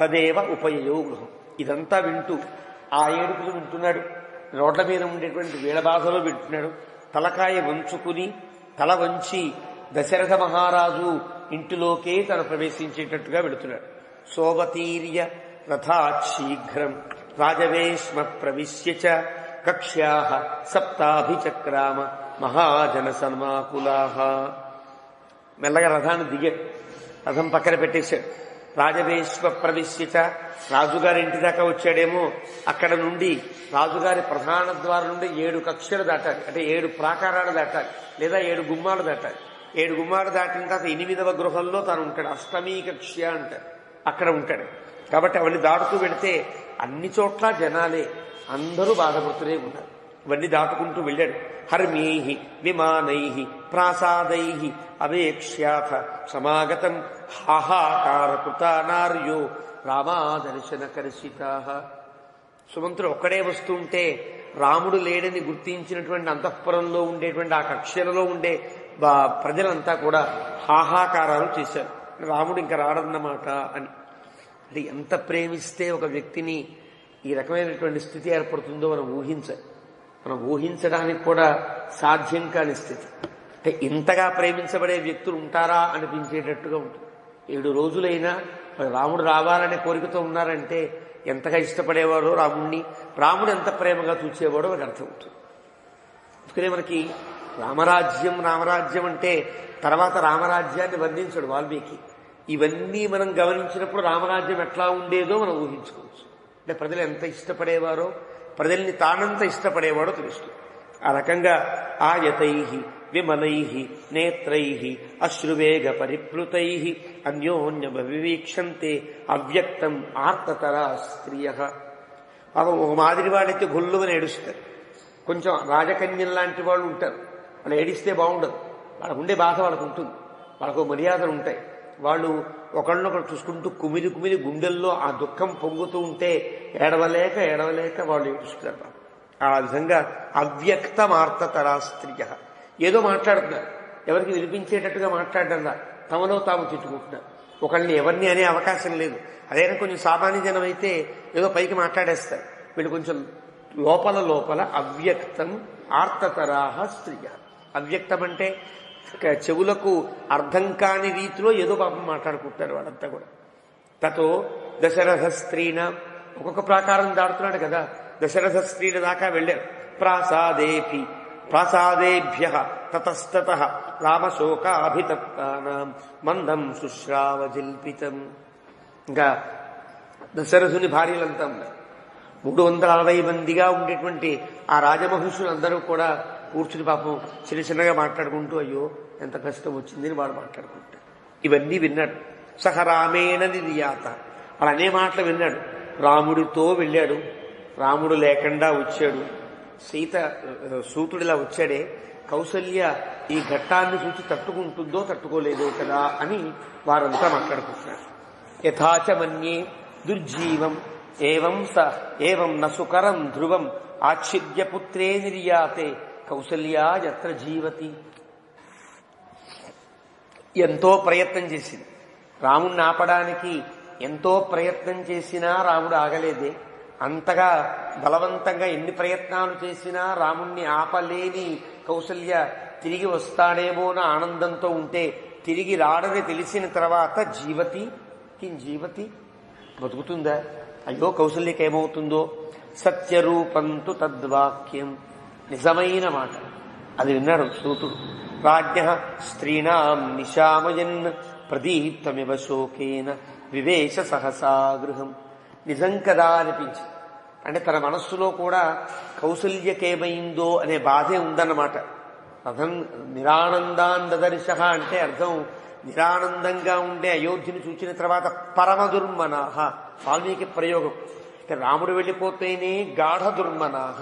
A: తదేవ ఉపయయో గృహం. ఇదంతా వింటూ ఆ ఏడుపులు వింటున్నాడు, రోడ్ల మీద ఉండేటువంటి వీళ్ళ బాధలో వింటున్నాడు. తలకాయ వంచుకుని తల వంచి దశరథ మహారాజు ఇంటిలోకే తను ప్రవేశించేటట్టుగా వెళుతున్నాడు. సోవతీర్య రథాత్ శీఘ్రం రాజవేష్మ ప్రవిశ్య చ కక్ష్యాః సప్తాభిచక్రామ మహాజన సన్మాకులాః. మెల్లగా రథాన్ని దిగాడు, రథం పక్కన పెట్టేశాడు. రాజవేష్మ ప్రవిశ్య చ, రాజుగారి ఇంటి దాకా వచ్చాడేమో. అక్కడ నుండి రాజుగారి ప్రధాన ద్వారం నుండి 7 కక్షలు దాటాలి, అంటే 7 ప్రాకారాలు దాటాలి, లేదా 7 గుమ్మాలు దాటాలి. 7 గుమ్మాలు దాటిన తర్వాత 8వ గృహంలో తాను ఉంటాడు. అష్టమీ కక్ష అంటారు, అక్కడ ఉంటాడు. కాబట్టి అవన్నీ దాటుతూ వెళితే అన్ని చోట్ల జనాలే, అందరూ బాధపడుతూనే ఉన్నారు. ఇవన్నీ దాటుకుంటూ వెళ్ళాడు. హర్మ్యైః విమానైః ప్రాసాదైః అవేక్ష్యాథ సమాగతం హాహాకారకృతా నార్యో రామాదర్శన కర్షితాః. సుమంతుడు ఒక్కడే వస్తుంటే రాముడు లేడని గుర్తించినటువంటి అంతఃపురంలో ఉండేటువంటి ఆ కక్షలలో ఉండే ప్రజలంతా కూడా హాహాకారాలు చేశారు. రాముడు ఇంకా రాడన్నమాట అని. అంటే ఎంత ప్రేమిస్తే ఒక వ్యక్తిని ఈ రకమైనటువంటి స్థితి ఏర్పడుతుందో మనం ఊహించడానికి కూడా సాధ్యం కాని స్థితి. అంటే ఇంతగా ప్రేమించబడే వ్యక్తులు ఉంటారా అనిపించేటట్టుగా ఉంటుంది. 7 రోజులైనా రాముడు రావాలనే కోరికతో ఉన్నారంటే ఎంతగా ఇష్టపడేవాడో రాముణ్ణి, రాముడు ఎంత ప్రేమగా చూచేవాడో మనకు అర్థమవుతుంది. అందుకనే మనకి రామరాజ్యం అంటే తర్వాత రామరాజ్యాన్ని వర్ణించాడు వాల్మీకి. ఇవన్నీ మనం గమనించినప్పుడు రామరాజ్యం ఎట్లా ఉండేదో మనం ఊహించుకోవచ్చు. అంటే ప్రజలు ఎంత ఇష్టపడేవారో, ప్రజల్ని తానంత ఇష్టపడేవాడో తెలుస్తుంది. ఆ రకంగా ఆయతైః విమలైః నేత్రైః అశ్రువేగ పరిప్లుతైః అన్యోన్యమవివీక్షంతే అవ్యక్తం ఆర్తతరా స్త్రియః. ఒక మాదిరి వాళ్ళైతే గొల్లుమని ఏడుస్తారు. కొంచెం రాజకన్యం లాంటి వాళ్ళు ఉంటారు, వాళ్ళు ఏడిస్తే బాగుండదు. వాళ్ళకు ఉండే బాధ వాళ్ళకు ఉంటుంది, వాళ్ళకు మర్యాదలు ఉంటాయి. వాళ్ళు ఒకళ్ళనొకళ్ళు చూసుకుంటూ కుమిలి కుమిలి గుండెల్లో ఆ దుఃఖం పొంగుతూ ఉంటే ఏడవలేక వాళ్ళు ఏడుస్తున్నారు. ఆ విధంగా అవ్యక్తమార్తతరా స్త్రియ. ఏదో మాట్లాడుతున్నారు, ఎవరికి వినిపించేటట్టుగా మాట్లాడడంలా తమలో తాము తిట్టుకుంటున్నారు. ఒకళ్ళని ఎవరిని అనే అవకాశం లేదు. అదైనా కొంచెం సామాన్య జనం అయితే ఏదో పైకి మాట్లాడేస్తారు. వీళ్ళు కొంచెం లోపల అవ్యక్తం ఆర్తతరాహ స్త్రియ. అవ్యక్తం అంటే చెవులకు అర్థం కాని రీతిలో ఏదో పాపం మాట్లాడుకుంటారు వాళ్ళంతా కూడా. తతో దశరథ స్త్రీన, ఒక్కొక్క ప్రాకారం దాడుతున్నాడు కదా, దశరథ స్త్రీల దాకా వెళ్ళారు. ప్రాసాదేభ్య తతస్తత రామశోకాభితప్తానాం మందం శుశ్రావజల్పితం. ఇంకా దశరథుని భార్యలంతా ఉన్నారు. 360 మందిగా ఉండేటువంటి ఆ రాజమహర్షులందరూ కూడా కూర్చుని పాపం చిన్నగా మాట్లాడుకుంటూ అయ్యో ఎంత కష్టం వచ్చిందని వాడు మాట్లాడుకుంటాడు. ఇవన్నీ విన్నాడు. సహ రామేణ నిర్యాత, అలా అనే మాటలు విన్నాడు. రాముడితో వెళ్ళాడు, రాముడు లేకుండా వచ్చాడు. సూతుడిలా వచ్చాడే, కౌసల్య ఈ ఘట్టాన్ని చూసి తట్టుకుంటుందో తట్టుకోలేదో కదా అని వారంతా మాట్లాడుకుంటున్నారు. యథాచ మన్యే దుర్జీవం ఏవం నసుకరం ధ్రువం ఆచ్ఛిద్య పుత్రే నిర్యాతే కౌసల్యా యత్ర జీవతి. ఎంతో ప్రయత్నం చేసింది రాముణ్ణి ఆపడానికి, ఎంతో ప్రయత్నం చేసినా రాముడు ఆగలేదే. అంతగా బలవంతంగా ఎన్ని ప్రయత్నాలు చేసినా రాముణ్ణి ఆపలేని కౌసల్య తిరిగి వస్తాడేమోన ఆనందంతో ఉంటే, తిరిగి రాడని తెలిసిన తర్వాత జీవతి బతుకుతుందా? అయ్యో కౌసల్యకి ఏమవుతుందో. సత్యరూపంతు తద్వాక్యం, నిజమైన మాట అది విన్నాడు సూతుడు. రాజ్ఞ స్త్రీణాం నిశామయన్ ప్రదీప్తమివ శోకేన వివేశ సహసా గృహం. నిజం కదా అనిపించి, అంటే తన మనస్సులో కూడా కౌసల్యకేమైందో అనే బాధే ఉందన్నమాట. రథం నిరానందాందదర్శ అంటే అర్థం నిరానందంగా ఉండే అయోధ్యను చూచిన తర్వాత పరమ దుర్మనాహ, వాల్మీకి ప్రయోగం. రాముడు వెళ్ళిపోతేనే గాఢ దుర్మనాహ,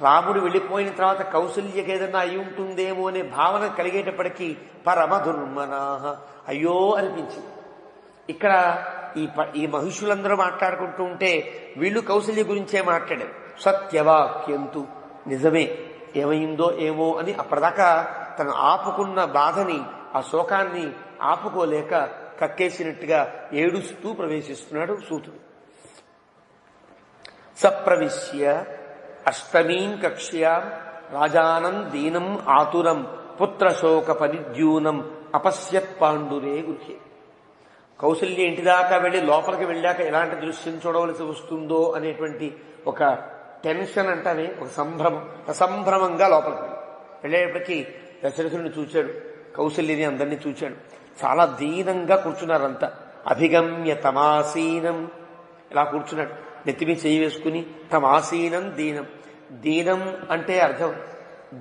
A: రాముడు వెళ్ళిపోయిన తర్వాత కౌసల్యకి ఏదన్నా అయి ఉంటుందేమో అనే భావన కలిగేటప్పటికీ పరమ దుర్మనాహ, అయ్యో అనిపించింది. ఇక్కడ ఈ మహిషులందరూ మాట్లాడుకుంటూ ఉంటే వీళ్ళు కౌసల్య గురించే మాట్లాడారు. సత్యవాక్యంతు, నిజమే, ఏమైందో ఏమో అని అప్పటిదాకా తను ఆపుకున్న బాధని, ఆ శోకాన్ని ఆపుకోలేక కక్కేసినట్టుగా ఏడుస్తూ ప్రవేశిస్తున్నాడు సూతుడు. సప్రవిశ్య అష్టమీం కక్ష్యాం రాజానం దీనం ఆతురం పుత్రశోక పరిద్యూనం అపశ్యత్ పాండురే గృహే. కౌసల్య ఇంటిదాకా వెళ్లి లోపలికి వెళ్ళాక ఎలాంటి దృశ్యం చూడవలసి వస్తుందో అనేటువంటి ఒక టెన్షన్ అంటానే, ఒక సంభ్రమంగా లోపలికి వెళ్ళేటప్పటికీ దశరథుడిని చూచాడు, కౌసల్యని అందరినీ చూచాడు. చాలా దీనంగా కూర్చున్నారంతా. అభిగమ్య తమాసీనం, ఇలా కూర్చున్నాడు, నెత్తిమీ చేయి వేసుకుని. తమాసీనం దీనం, దీనం అంటే అర్థం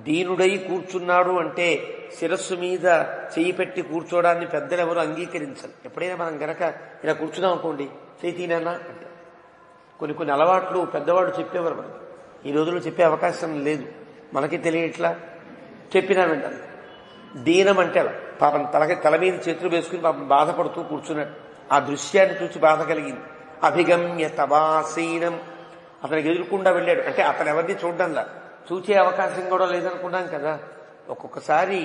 A: దీనుడై కూర్చున్నాడు అంటే శిరస్సు మీద చెయ్యి పెట్టి కూర్చోడాన్ని పెద్దలు ఎవరు అంగీకరించాలి. ఎప్పుడైనా మనం గనక ఇలా కూర్చున్నాం అనుకోండి, చేయి తీనన్నా అంటే కొన్ని అలవాట్లు పెద్దవాళ్ళు చెప్పేవారు. మనకి ఈ రోజుల్లో చెప్పే అవకాశం లేదు, మనకి తెలియట్లా, చెప్పినా వింటాను. దీనం అంటే పాపం తల మీద చేతులు వేసుకుని పాపం బాధపడుతూ కూర్చున్నాడు. ఆ దృశ్యాన్ని చూసి బాధ కలిగింది. అభిగమ్య తమాసీనం, అతనికి ఎదురుకుండా వెళ్ళాడు. అంటే అతను ఎవరిని చూడడంలా, చూచే అవకాశం కూడా లేదనుకున్నాం కదా. ఒక్కొక్కసారి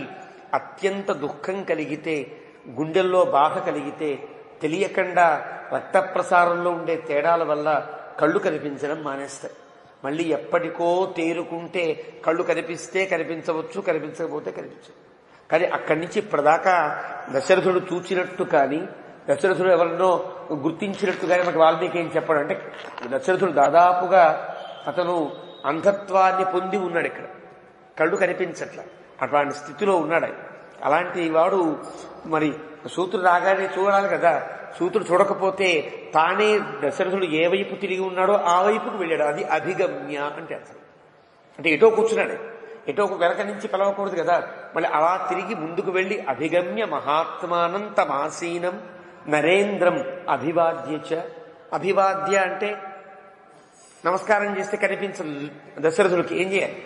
A: అత్యంత దుఃఖం కలిగితే, గుండెల్లో బాధ కలిగితే తెలియకుండా రక్త ప్రసారంలో ఉండే తేడాల వల్ల కళ్ళు కనిపించడం మానేస్తాయి. మళ్ళీ ఎప్పటికో తేరుకుంటే కళ్ళు కనిపిస్తే కనిపించవచ్చు, కనిపించకపోతే కనిపించదు. కానీ అక్కడి నుంచి ఇప్పటిదాకా దశరథుడు చూచినట్టు కానీ, దశరథుడు ఎవరినో గుర్తించినట్టు కానీ మనకి వాల్మీకి ఏం చెప్పాడు అంటే, దశరథుడు దాదాపుగా అతను అంధత్వాన్ని పొంది ఉన్నాడు. ఇక్కడ కళ్ళు కనిపించట్లా, అటువంటి స్థితిలో ఉన్నాడు ఆయన. అలాంటి వాడు మరి సూతుడు రాగానే చూడాలి కదా. సూతుడు చూడకపోతే తానే దశరథుడు ఏ వైపు తిరిగి ఉన్నాడో ఆ వైపుకు వెళ్ళాడు. అది అభిగమ్య అంటే అర్థం. అంటే ఎటో కూర్చున్నాడు, ఎటో వెనక నుంచి పిలవకూడదు కదా. మళ్ళీ అలా తిరిగి ముందుకు వెళ్లి అభిగమ్య మహాత్మానం తమాసీనం నరేంద్రం అభివాద్యచ. అభివాద్య అంటే నమస్కారం చేస్తే కనిపించదు దశరథుడికి. ఏం చేయాలి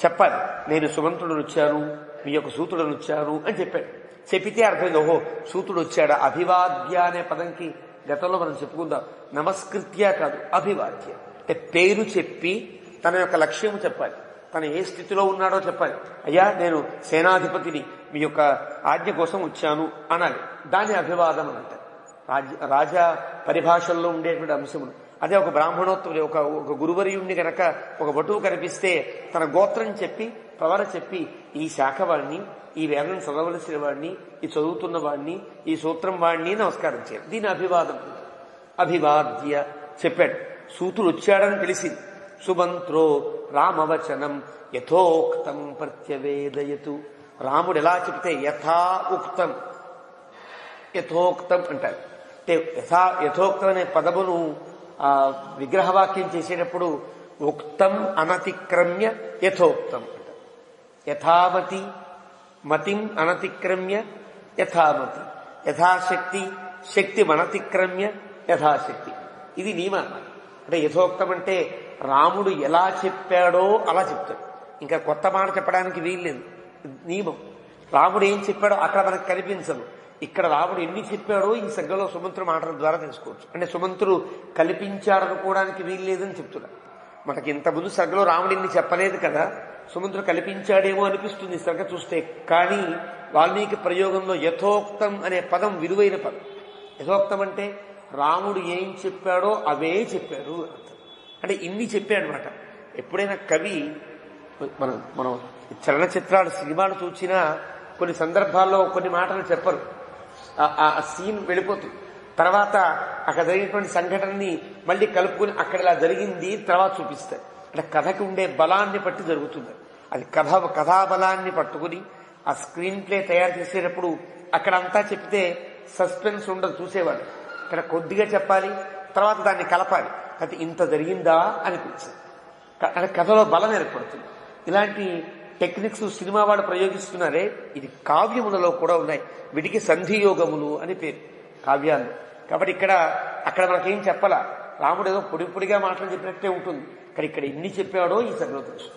A: చెప్పాలి, నేను సుమంతుడు వచ్చాను మీ యొక్క సూతుడని వచ్చాను అని చెప్పాడు. చెప్పితే అర్థమైంది, ఓహో సూతుడు వచ్చాడా. అభివాద్య అనే పదంకి గతంలో మనం చెప్పుకుందాం, నమస్కృత్య కాదు అభివాద్య. అంటే పేరు చెప్పి తన యొక్క లక్ష్యము చెప్పాలి, తను ఏ స్థితిలో ఉన్నాడో చెప్పాలి. అయ్యా నేను సేనాధిపతిని, మీ యొక్క ఆజ్ఞ కోసం వచ్చాను అనాలి. దాని అభివాదం అని అంటారు. రాజా పరిభాషల్లో ఉండేటువంటి అంశములు. అదే ఒక బ్రాహ్మణోత్తముడు, ఒక గురువర్యుణ్ణి గనక ఒక బటువు కనిపిస్తే తన గోత్రం చెప్పి ప్రవర చెప్పి ఈ శాఖ వాడిని, ఈ వేదం చదవలసిన వాడిని, ఈ చదువుతున్న వాడిని, ఈ సూత్రం వాడిని నమస్కారం చేయాలి. దీని అభివాదం. అభివాద్య చెప్పాడు. సూతుడు వచ్చాడని తెలిసింది. సుమంత్రో రామవచనం యథోక్తం ప్రత్యవేదయతు. రాముడు ఎలా చెప్తే యథా ఉక్తం, యథోక్తం అంటారు. అంటే యథోక్తం అనే పదమును విగ్రహవాక్యం చేసేటప్పుడు ఉక్తం అనతిక్రమ్య యథోక్తం అంటారు. యథామతి మతిం అనతిక్రమ్య యథామతి, యథాశక్తి శక్తి అనతిక్రమ్య యథాశక్తి. ఇది నియమం. అంటే యథోక్తం అంటే రాముడు ఎలా చెప్పాడో అలా చెప్తాడు. ఇంకా కొత్త మాట చెప్పడానికి వీల్లేదు, నియమం. రాముడు ఏం చెప్పాడో అక్కడ మనకు కనిపించదు. ఇక్కడ రాముడు ఎన్ని చెప్పాడో ఈ సర్గలో సుమంత్రుడు మాటల ద్వారా తెలుసుకోవచ్చు. అంటే సుమంత్రుడు కల్పించాడనుకోవడానికి వీల్లేదని చెప్తున్నా. మనకి ఇంతకుముందు సర్గలో రాముడు ఎన్ని చెప్పలేదు కదా, సుమంత్రుడు కల్పించాడేమో అనిపిస్తుంది సర్గ చూస్తే. కానీ వాల్మీకి ప్రయోగంలో యథోక్తం అనే పదం విలువైన పదం. యథోక్తం అంటే రాముడు ఏం చెప్పాడో అవే చెప్పాడు అంటే ఇన్ని చెప్పాడు అనమాట. ఎప్పుడైనా కవి మనం చలనచిత్రాలు సినిమాలు చూసినా కొన్ని సందర్భాల్లో కొన్ని మాటలు చెప్పరు, ఆ సీన్ వెళ్ళిపోతుంది. తర్వాత అక్కడ జరిగినటువంటి సంఘటనని మళ్ళీ కలుపుకుని అక్కడ ఇలా జరిగింది తర్వాత చూపిస్తారు. అంటే కథకి ఉండే బలాన్ని బట్టి జరుగుతుంది. అది కథాబలాన్ని పట్టుకుని ఆ స్క్రీన్ ప్లే తయారు చేసేటప్పుడు అక్కడ అంతా చెప్తే సస్పెన్స్ ఉండదు చూసేవాడు. ఇక్కడ కొద్దిగా చెప్పాలి, తర్వాత దాన్ని కలపాలి. అది ఇంత జరిగిందా అనిపించింది. అంటే కథలో బలం ఏర్పడుతుంది. ఇలాంటి టెక్నిక్స్ సినిమా వాళ్ళు ప్రయోగిస్తున్నారే, ఇది కావ్యములలో కూడా ఉన్నాయి. వీటికి సంధియోగములు అని పేరు కావ్యాలు. కాబట్టి అక్కడ మనకేం చెప్పాలా, రాముడు ఏదో పొడిగా మాటలు చెప్పినట్టే ఉంటుంది. ఇక్కడ ఎన్ని చెప్పాడో ఈ సర్గలో తెలుసు.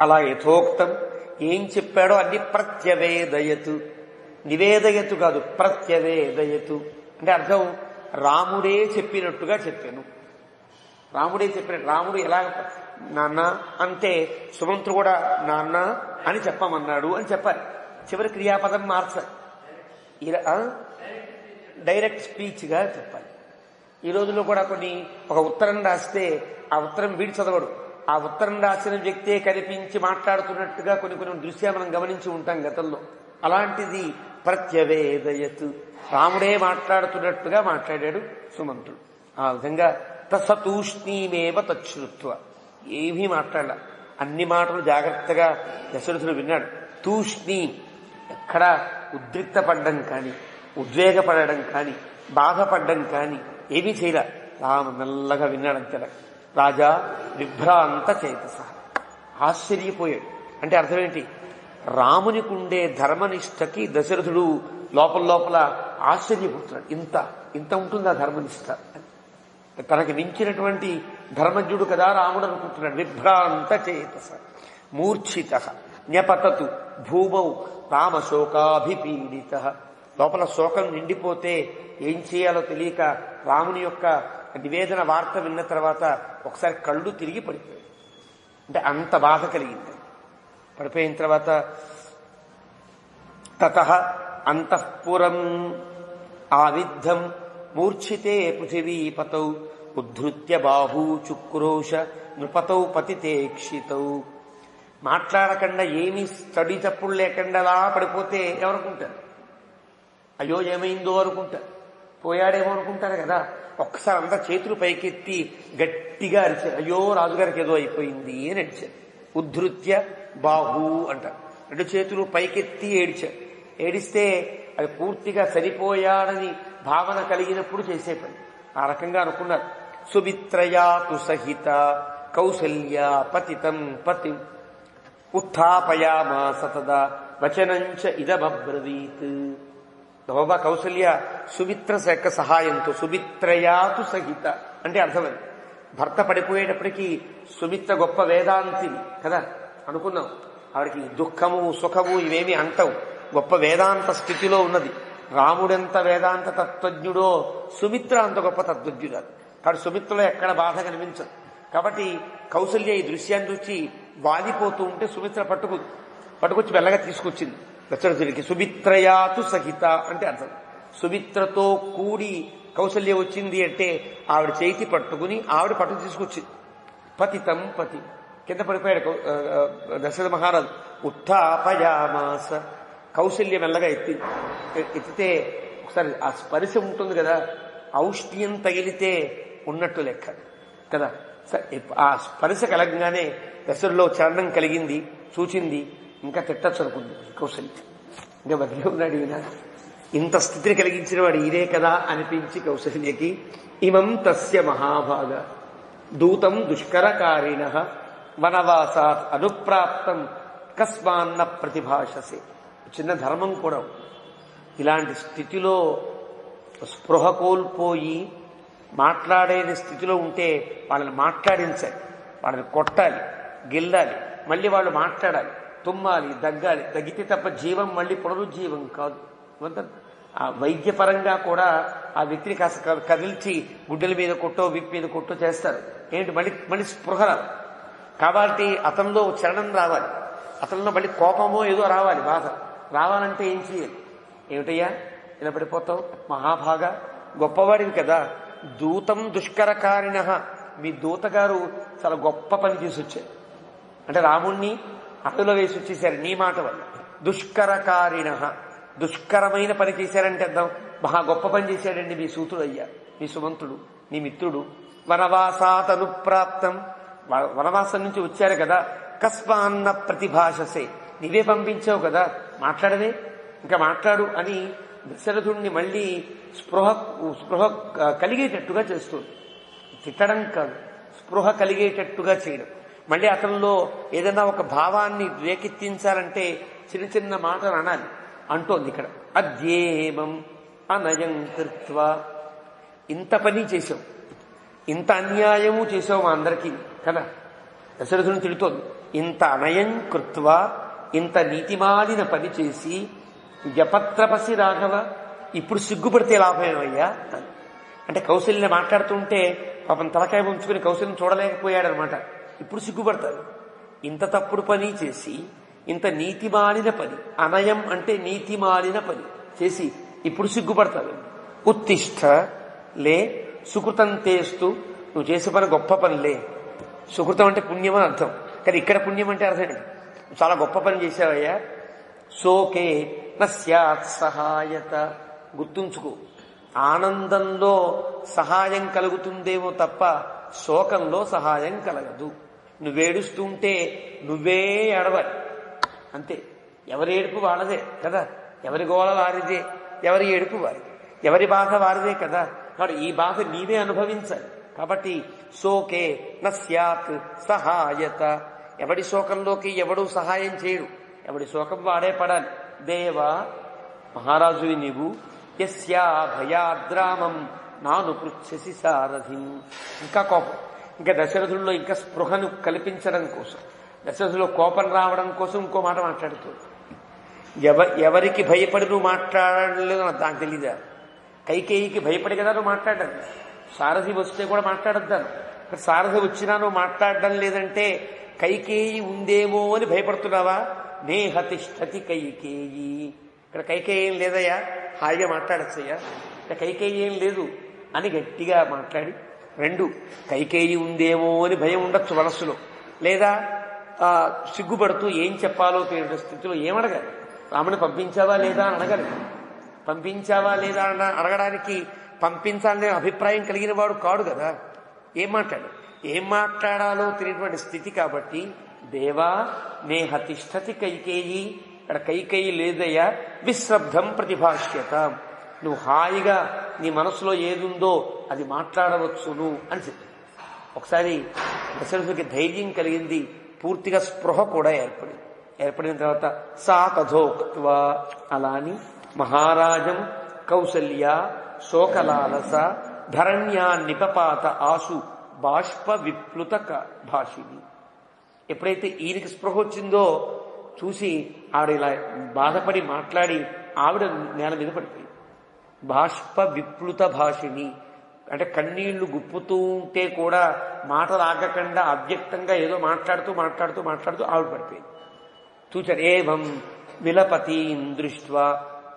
A: అలా యథోక్తం ఏం చెప్పాడో అన్ని ప్రత్యవేదయతు, నివేదయతు కాదు ప్రత్యవేదయతు. అంటే అర్థం రాముడే చెప్పినట్టుగా చెప్పాను. రాముడే చెప్పినట్టు. రాముడు ఎలా నాన్న అంటే సుమంత్రుడు కూడా నాన్న అని చెప్పమన్నాడు అని చెప్పాలి. చివరి క్రియాపదం మార్చాలి, డైరెక్ట్ స్పీచ్ గా చెప్పాలి. ఈ రోజుల్లో కూడా ఒక ఉత్తరం రాస్తే ఆ ఉత్తరం వీడి చదవడు, ఆ ఉత్తరం రాసిన వ్యక్తే కనిపించి మాట్లాడుతున్నట్టుగా కొన్ని దృశ్యాలు మనం గమనించి ఉంటాం గతంలో. అలాంటిది ప్రత్యవేదయతు, రాముడే మాట్లాడుతున్నట్టుగా మాట్లాడాడు సుమంత్రుడు. ఆ విధంగా తూష్ణీమేవ తచ్చుత్వ, ఏమీ మాట్లాడాల, అన్ని మాటలు జాగ్రత్తగా దశరథుడు విన్నాడు. తూష్ణీ, ఎక్కడ ఉద్రిక్తపడ్డం కానీ ఉద్వేగపడడం కానీ బాధపడ్డం కానీ ఏమీ చేయలే. రాము మెల్లగా విన్నాడంతే. రాజా విభ్రాంత చేతస, ఆశ్చర్యపోయాడు. అంటే అర్థం ఏంటి, రామునికి ఉండే ధర్మనిష్టకి దశరథుడు లోపల ఆశ్చర్యపోతున్నాడు. ఇంత ఉంటుందా ధర్మనిష్ట, తనకి మించినటువంటి ధర్మజ్ఞుడు కదా రాముడు అనుకుంటున్నాడు. విభ్రాంత చేతస మూర్ఛిత న్యపతతు భూమౌ రామశోకాభిపీడిత. లోపల శోకం నిండిపోతే ఏం చేయాలో తెలియక రాముని యొక్క నివేదన వార్త విన్న తర్వాత ఒకసారి కళ్ళు తిరిగి పడిపోయాడు. అంటే అంత బాధ కలిగింది. పడిపోయిన తర్వాత తతః అంతఃపురం ఆవిద్ధం మూర్ఛితే పృథివీపతౌ ఉద్ధృత్య బాహూ చుక్రోష నృపతౌ పతితేక్షితౌ. మాట్లాడకుండా ఏమీ స్టడీ తప్పుడు లేకుండా అలా పడిపోతే ఎవరుకుంటారు, అయ్యో ఏమైందో అనుకుంటారు, పోయాడేమో అనుకుంటారు కదా. ఒక్కసారి అంతా చేతులు పైకెత్తి గట్టిగా అరిచారు, అయ్యో రాజుగారికి ఏదో అయిపోయింది అని అడిచారు. ఉద్ధృత్య బాహు అంటారు, రెండు చేతులు పైకెత్తి ఏడిచారు. ఏడిస్తే అది పూర్తిగా సరిపోయాడని భావన కలిగినప్పుడు చేసే పని. ఆ రకంగా అనుకున్నారు. సుమిత్రయాతు సహిత కౌసల్య పతితం పతి ఉత్థాపయామాస తదా వచనంచ ఇదమబ్రవీత్. బాబా కౌసల్య సుమిత్ర యొక్క సహాయంతో, సుమిత్రయాతు సహిత అంటే అర్థమని, భర్త పడిపోయేటప్పటికీ సుమిత్ర గొప్ప వేదాంతిని కదా అనుకున్నాం. ఆవిడకి దుఃఖము సుఖము ఇవేమి అంటవు. గొప్ప వేదాంత స్థితిలో ఉన్నది. రాముడెంత వేదాంత తత్వజ్ఞుడో సుమిత్ర అంత గొప్ప తత్వజ్ఞుడు. కాబట్టి సుమిత్రలో ఎక్కడ బాధ కనిపించదు. కాబట్టి కౌసల్య ఈ దృశ్యాన్ని చూసి వాలిపోతూ ఉంటే సుమిత్ర పట్టుకొచ్చి మెల్లగా తీసుకొచ్చింది దశరథుడికి. సుమిత్రయాతు సహిత అంటే అర్థం. సుమిత్రతో కూడి కౌసల్య వచ్చింది అంటే ఆవిడ చేతి పట్టుకుని ఆవిడ పట్టుకు తీసుకొచ్చింది. పతితం పతి కింద పడిపోయాడు దశరథ మహారాజు. ఉత్థాపయామాస కౌసల్య మెల్లగా ఎత్తితే ఒకసారి ఆ స్పర్శ ఉంటుంది కదా, ఔష్ణ్యం తగిలితే ఉన్నట్టు లెక్క కదా. ఆ స్పర్శ కలగగానే దశరథులో చలనం కలిగింది, చూచింది. ఇంకా తిట్టచ్చు అనుకుంది కౌసల్య. ఇంకా బతికే ఉన్నాడు ఈయన, ఇంత స్థితిని కలిగించిన వాడు ఈయనే కదా అనిపించి కౌసల్యకి ఇమం తస్య మహాభాగ దూతం దుష్కరకారిణ వనవాసాత్ అనుప్రాప్తం కస్మాన్న ప్రతిభాషసే. చిన్న ధర్మం కూడా ఇలాంటి స్థితిలో స్పృహ కోల్పోయి మాట్లాడేని స్థితిలో ఉంటే వాళ్ళని మాట్లాడించాలి, వాళ్ళని కొట్టాలి, గిల్లాలి, మళ్ళీ వాళ్ళు మాట్లాడాలి, తుమ్మాలి, దగ్గాలి. దగ్గితే తప్ప జీవం మళ్ళీ పునరుజ్జీవం కాదు. ఆ వైద్యపరంగా కూడా ఆ వ్యక్తిని కాస్త కదిల్చి గుడ్డల మీద కొట్టో విప్ మీద కొట్టో చేస్తారు. ఏంటి మళ్ళీ స్పృహ రావాలి. కాబట్టి అతనిలో చలనం రావాలి, అతనిలో మళ్ళీ కోపమో ఏదో రావాలి, బాధ రావాలంటే ఏం చేయాలి? ఏమిటయ్యా ఇలా పడిపోతావు? మహాభాగా గొప్పవాడివి కదా. దూతం దుష్కరకారిణ, మీ దూతగారు చాలా గొప్ప పని చేసి వచ్చారు. అంటే రాముణ్ణి అడవిలో వేసి వచ్చేసారు నీ మాట వల్ల. దుష్కరకారిణ, దుష్కరమైన పని చేశారంటే అర్థం మహా గొప్ప పని చేశాడండి మీ సూతుడు అయ్యా, మీ సుమంతుడు, నీ మిత్రుడు. వనవాసాత్ అనుప్రాప్తం, వనవాసం నుంచి వచ్చారు కదా. కస్మాన్న ప్రతిభాషసే, నీవే పంపించావు కదా, మాట్లాడవే, ఇంకా మాట్లాడు అని దశరథుణ్ణి మళ్ళీ స్పృహ కలిగేటట్టుగా చేస్తుంది. తిట్టడం కాదు, స్పృహ కలిగేటట్టుగా చేయడం. మళ్ళీ అతనిలో ఏదైనా ఒక భావాన్ని రేకెత్తించాలంటే చిన్న చిన్న మాటలు అనాలి అంటోంది ఇక్కడ. అద్యేమం అనయం కృత్వా, ఇంత పని చేసావు, ఇంత అన్యాయము చేసావు మా అందరికీ కదా. దశరథుని తిడుతోంది. ఇంత అనయం కృత్వా, ఇంత నీతిమాలిన పని చేసి వ్యపత్రపసి రాఘవ, ఇప్పుడు సిగ్గుపడితే లాభమేమయ్యా అంటే కౌశల్య మాట్లాడుతుంటే పాపం తలకాయ ఉంచుకుని కౌశల్యం చూడలేకపోయాడనమాట. ఇప్పుడు సిగ్గుపడతారు. ఇంత తప్పుడు పని చేసి, ఇంత నీతిమాలిన పని, అనయం అంటే నీతిమాలిన పని చేసి ఇప్పుడు సిగ్గుపడతారు. ఉత్తిష్ట లే, సుకృతం తేస్తూ, నువ్వు చేసే పని గొప్ప పనిలే. సుకృతం అంటే పుణ్యం అని అర్థం, కానీ ఇక్కడ పుణ్యం అంటే అర్థం ఏంటి? చాలా గొప్ప పని చేశావయ్యా. శోకే నస్యాత్ సహాయత, గుర్తుంచుకో, ఆనందంలో సహాయం కలుగుతుందేమో తప్ప శోకంలో సహాయం కలగదు. నువ్వేడుస్తుంటే నువ్వే ఏడవాలి అంతే. ఎవరి ఏడుపు వాళ్ళదే కదా, ఎవరి గోళ వారిదే, ఎవరి ఏడుపు వారిదే, ఎవరి బాధ వారిదే కదా. కాబట్టి ఈ బాధ నీవే అనుభవించాలి. కాబట్టి శోకే నస్యాత్ సహాయత, ఎవడి శోకంలోకి ఎవడు సహాయం చేయడు, ఎవడి శోకం వాడే పడాలి. దేవా, మహారాజువి నీవు, యస్యా భయాద్రామం నాను పృచ్ఛసి సారథిం. ఇంకా కోపం, ఇంకా దశరథుల్లో ఇంకా స్పృహను కల్పించడం కోసం, దశరథులో కోపం రావడం కోసం ఇంకో మాట మాట్లాడుతూ, ఎవరికి భయపడి నువ్వు మాట్లాడలేదు నాకు తెలీదా? కైకేయికి భయపడి కదా నువ్వు మాట్లాడాలి. సారథి వస్తే కూడా మాట్లాడద్దాను, సారథి వచ్చినా నువ్వు మాట్లాడడం లేదంటే కైకేయి ఉందేమో అని భయపడుతున్నావా? నేహ తిష్టతి కైకేయి, ఇక్కడ కైకేయి ఏం లేదయ్యా, హాయిగా మాట్లాడచ్చయ్యా, ఇక్కడ కైకేయి ఏం లేదు అని గట్టిగా మాట్లాడి, రెండు కైకేయి ఉందేమో అని భయం ఉండొచ్చు మనస్సులో, లేదా సిగ్గుపడుతూ ఏం చెప్పాలో తెలియని స్థితిలో ఏమడగాలి? రాముని పంపించావా లేదా అని అడగాలి. పంపించావా లేదా అని అడగడానికి పంపించాలనే అభిప్రాయం కలిగిన వాడు కాడు కదా. ఏం మాట్లాడాలో తెలియనటువంటి స్థితి. కాబట్టి దేవా నేహ తిష్టతి కైకేయి, ఇక్కడ కైకేయి లేదయ్యా. విశ్రబ్ధం ప్రతిభాష్యత, నువ్వు హాయిగా నీ మనసులో ఏదుందో అది మాట్లాడవచ్చును అని చెప్పి ఒకసారి దశరథుడికి ధైర్యం కలిగింది, పూర్తిగా స్పృహ కూడా ఏర్పడిన తర్వాత సా తథోక్త్వా, అలా అని మహారాజం కౌసల్య శోకలాలస ధరణ్యా నిపపాత ఆశు బాష్ప విప్లుత భాషిని. ఎప్పుడైతే ఈయనకి స్పృహ వచ్చిందో చూసి ఆవిడ ఇలా బాధపడి మాట్లాడి ఆవిడ నేల మీద పడిపోయింది. బాష్ప విప్లుత భాషిణి అంటే కన్నీళ్లు గుప్పుతూ ఉంటే కూడా మాటలు ఆగకుండా అవ్యక్తంగా ఏదో మాట్లాడుతూ మాట్లాడుతూ మాట్లాడుతూ ఆవిడ పడిపోయింది. చూచారు. ఏవం విలపతీం దృష్ట్వా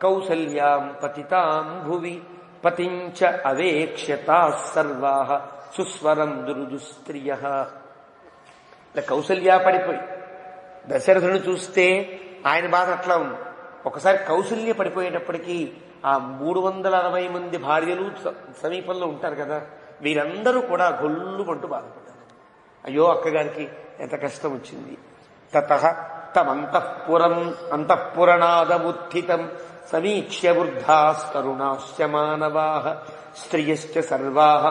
A: కౌసల్యాం పతితాం భువి పతించ అవేక్ష్యతాః సర్వాః సుస్వరం దురుదుస్త్రియః. కౌసల్య పడిపోయి దశరథుని చూస్తే ఆయన బాధ అట్లా ఉంది. ఒకసారి కౌసల్య పడిపోయేటప్పటికీ ఆ 360 మంది భార్యలు సమీపంలో ఉంటారు కదా, వీరందరూ కూడా గొల్లుమంటూ బాధపడ్డారు. అయ్యో అక్కగారికి ఎంత కష్టం వచ్చింది. తతః తమంతఃపురం అంతఃపురణాదముత్థితం సమీక్ష్య వృద్ధాస్తరుణాశ్చ మానవాః స్త్రియశ్చ సర్వాః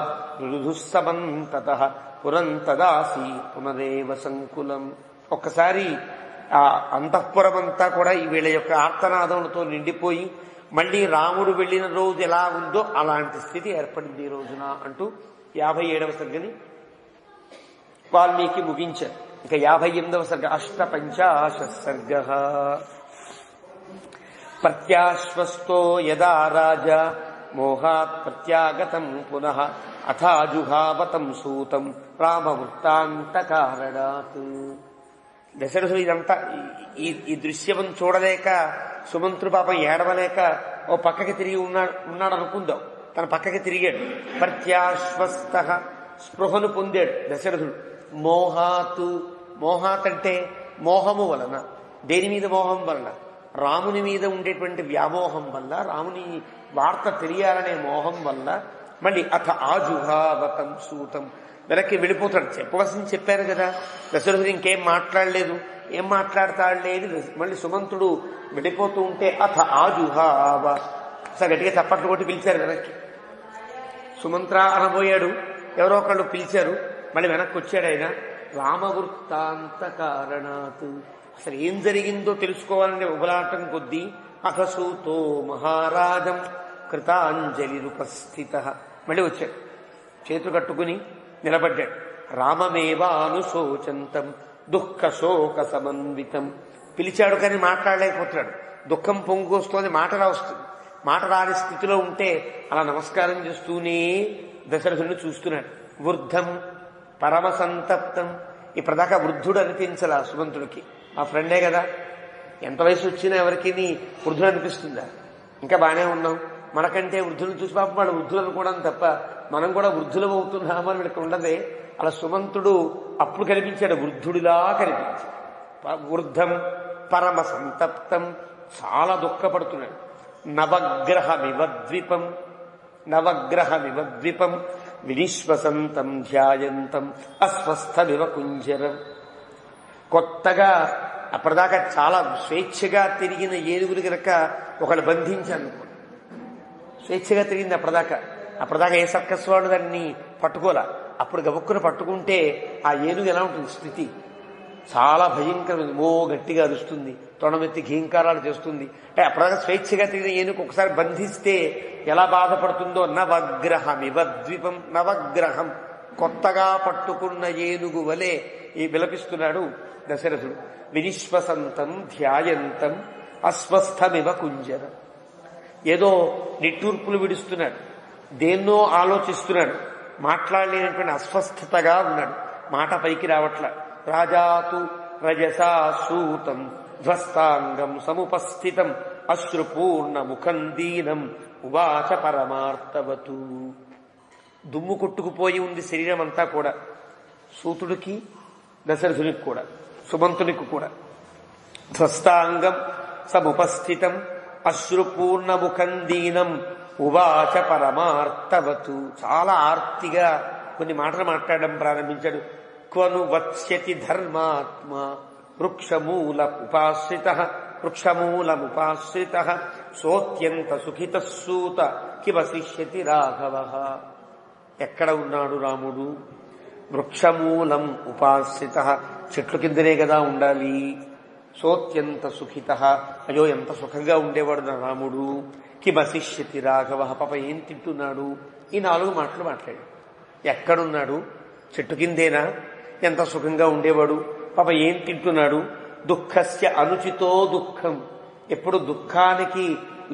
A: రుదుఃసమంతతః పురం తదాసి పునరేవ సంకులం. ఒక్కసారి ఆ అంతఃపురమంతా కూడా ఈ వీళ్ళ యొక్క ఆర్తనాదములతో నిండిపోయి మళ్లీ రాముడు వెళ్లిన రోజు ఎలా ఉందో అలాంటి స్థితి ఏర్పడింది ఈ రోజున అంటూ 57వ సర్గని వాల్మీకి ముగించారు. ఇక 58వ సర్గ అష్టపంచాశ సర్గ. ప్రత్యాశ్వస్తో యదా రాజా మోహాత్ ప్రత్యాగతం పునః అథాజుహావతం సూతం రామవృత్తాంతకారణాత్. దశరథుడు ఇదంతా ఈ దృశ్యం చూడలేక సుమంత్రుడు పాపం ఏడవలేక ఓ పక్కకి తిరిగి ఉన్నాడు అనుకుందాం. తన పక్కకి తిరిగాడు. ప్రత్యాశ్వస్త స్పృహను పొందాడు దశరథుడు. మోహాత్ అంటే మోహము వలన. దేని మీద మోహం వలన? రాముని మీద ఉండేటువంటి వ్యామోహం వల్ల, రాముని వార్త తెలియాలనే మోహం వల్ల. మళ్ళీ అథ ఆజుహావతం సూతం వెనక్కి వెళ్ళిపోతాడు. చెప్పవలసింది చెప్పారు కదా. దశరథుడు ఇంకేం మాట్లాడలేదు. ఏం మాట్లాడతాడులే అని మళ్ళీ సుమంతుడు వెళ్ళిపోతూ ఉంటే అథ ఆజుహావ సార్ గట్టిగా చప్పట్లు కొట్టి పిలిచారు వెనక్కి. సుమంత్ర అనబోయాడు, ఎవరో ఒకళ్ళు పిలిచారు. మళ్ళీ వెనక్కి వచ్చాడు ఆయన. రామవృత్తాంత కారణాత్ అసలు ఏం జరిగిందో తెలుసుకోవాలనే ఉబలాటం కొద్దీ అథ సూతో మహారాజం కృతాంజలిరుపస్థిత మళ్ళీ వచ్చాడు. చేతులు కట్టుకుని నిలబడ్డాడు. రామమేవానుశోచంతం దుఃఖ శోక సమన్వితం. పిలిచాడు కానీ మాట్లాడలేకపోతున్నాడు. దుఃఖం పొంగుకొస్తోంది, మాట వస్తుంది. మాట రాని స్థితిలో ఉంటే అలా నమస్కారం చేస్తూనే దశరథుడిని చూస్తున్నాడు. వృద్ధం పరమ సంతప్తం. ఇప్పటిదాకా వృద్ధుడు అనిపించలా సుమంతుడికి. ఆ ఫ్రెండే కదా. ఎంత వయసు వచ్చినా ఎవరికి వృద్ధుడు అనిపిస్తుందా? ఇంకా బాగానే ఉన్నాం. మనకంటే వృద్ధులను చూసి పాపం వాళ్ళు వృద్ధులు అనుకోవడం తప్ప మనం కూడా వృద్ధులం అవుతున్నామని వీళ్ళకి ఉండదే. అలా సుమంతుడు అప్పుడు కనిపించాడు, వృద్ధుడిలా కనిపించాడు. వృద్ధం పరమ సంతప్తం, చాలా దుఃఖపడుతున్నాడు. నవగ్రహమివద్విపం వినిశ్వసంతం ధ్యాయంతం అస్వస్థమివ కుంజరం. కొత్తగా అప్పటిదాకా చాలా స్వేచ్ఛగా తిరిగిన ఏనుగులు కనుక ఒకళ్ళు బంధించాను. స్వేచ్ఛగా తిరిగింది అప్పటిదాకా ఏ సర్కస్ వాడు దాన్ని పట్టుకోలే. అప్పుడు గబుక్కును పట్టుకుంటే ఆ ఏనుగు ఎలా ఉంటుంది స్థితి? చాలా భయంకరమైంది. గట్టిగా అరుస్తుంది, తొడమెత్తి ఘీంకారాలు చేస్తుంది. అంటే అప్పటిదాకా స్వేచ్ఛగా తిరిగిన ఏనుగు ఒకసారి బంధిస్తే ఎలా బాధపడుతుందో. నవగ్రహమివద్విపం, నవగ్రహం కొత్తగా పట్టుకున్న ఏనుగు వలె ఈ విలపిస్తున్నాడు దశరథుడు. వినిశ్వసంతం ధ్యాయంతం అస్వస్థమివ కుంజరం. ఏదో నిట్టూర్పులు విడుస్తున్నాడు, దేన్నో ఆలోచిస్తున్నాడు, మాట్లాడలేనటువంటి అస్వస్థతగా ఉన్నాడు. మాట పైకి రావట్లా. రాజాతు రజసా సూతం ధ్వస్తాంగం సముపస్థితం అశ్రుపూర్ణ ముఖం దీనం ఉవాచ పరమార్థవతు. దుమ్ము కొట్టుకుపోయి ఉంది శరీరం అంతా కూడా. సూతుడికి, దశరథునికి కూడా, సుమంతునికి కూడా. ధ్వస్తాంగం సముపస్థితం అశ్రుపూర్ణ ముఖం దీనం ఉవాచ పరమార్థవతు. చాలా ఆర్తిగా కొన్ని మాటలు మాట్లాడడం ప్రారంభించాడు. క్వను వత్స్యతి ధర్మాత్మ వృక్షమూలముపాశ్రిత సోత్యంత సుఖిత సూత కివశిష్యతి రాఘవ. ఎక్కడ ఉన్నాడు రాముడు? వృక్షమూలం ఉపాశ్రిత, చెట్లు కిందనే కదా ఉండాలి. సోత్యంత సుఖిత, అయ్యో ఎంత సుఖంగా ఉండేవాడు నా రాముడు. కిమశిష్యతి రాఘవ, పాప ఏం తింటున్నాడు? ఈ 4 మాటలు మాట్లాడు. ఎక్కడున్నాడు? చెట్టు కిందేనా? ఎంత సుఖంగా ఉండేవాడు? పాప ఏం తింటున్నాడు? దుఃఖస్య అనుచితో దుఃఖం. ఎప్పుడు దుఃఖానికి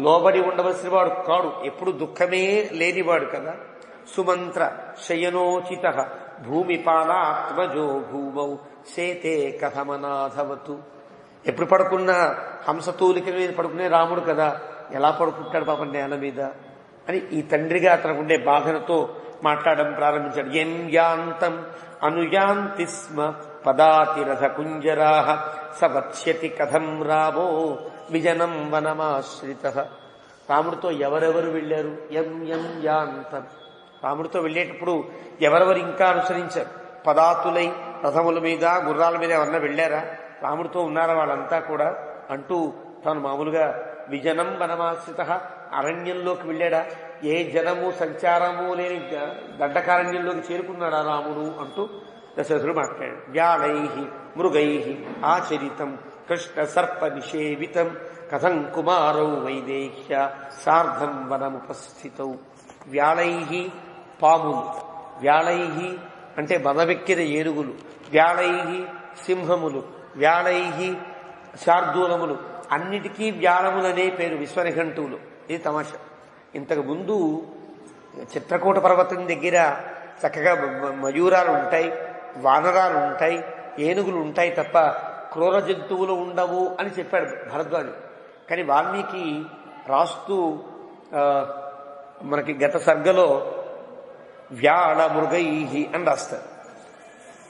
A: లోబడి ఉండవలసిన వాడు కాడు, ఎప్పుడు దుఃఖమే లేనివాడు కదా. సుమంత్ర శయనోచిత భూమిపాలాత్మజో భూమౌ సేతే కథమనాథవతు. ఎప్పుడు పడుకున్నా హంసతూలిక మీద పడుకునే రాముడు కదా, ఎలా పడుకుంటాడు పాపం నేల మీద అని ఈ తండ్రిగా అతనికి ఉండే బాధనతో మాట్లాడడం ప్రారంభించాడు. ఎం యాంతం అనుయాంతి స్మ పదాతిరథ కుంజరా సవత్స్యతి కథం రామో విజనం వనమాశ్రిత. రాముడితో ఎవరెవరు వెళ్ళారు? ఎం ఎం యాంతం. రాముడితో వెళ్ళేటప్పుడు ఎవరెవరు ఇంకా అనుసరించారు? పదాతులై రథముల మీద గుర్రాల మీద ఎవరన్నా వెళ్ళారా? రాముడితో ఉన్నారా వాళ్ళంతా కూడా అంటూ తాను మామూలుగా విజనం వనమాశ్రిత అరణ్యంలోకి వెళ్ళాడా? ఏ జనము సంచారము లేని దండకారణ్యంలోకి చేరుకున్నాడా రాముడు అంటూ దశరథుడు మాట్లాడాడు. వ్యాళై మృగై ఆచరితం కృష్ణ సర్ప నిషేవితం కథం కుమారౌ వైదేహ్య సార్ధం వనముపస్థితౌ. వ్యాళై పాములు, వ్యాళై అంటే బదవెక్కిన ఏనుగులు, వ్యాళై సింహములు, వ్యాళై శార్దూలములు, అన్నిటికీ వ్యాళములనే పేరు విశ్వనిఘంటువులు. ఇది తమాషా. ఇంతకు ముందు చిత్రకూట పర్వతం దగ్గర చక్కగా మయూరాలు ఉంటాయి, వానరాలు ఉంటాయి, ఏనుగులు ఉంటాయి తప్ప క్రూర జంతువులు ఉండవు అని చెప్పాడు భరద్వాజు. కానీ వాల్మీకి రాస్తూ మనకి గత సర్గలో వ్యాళ మృగై అని రాస్తారు.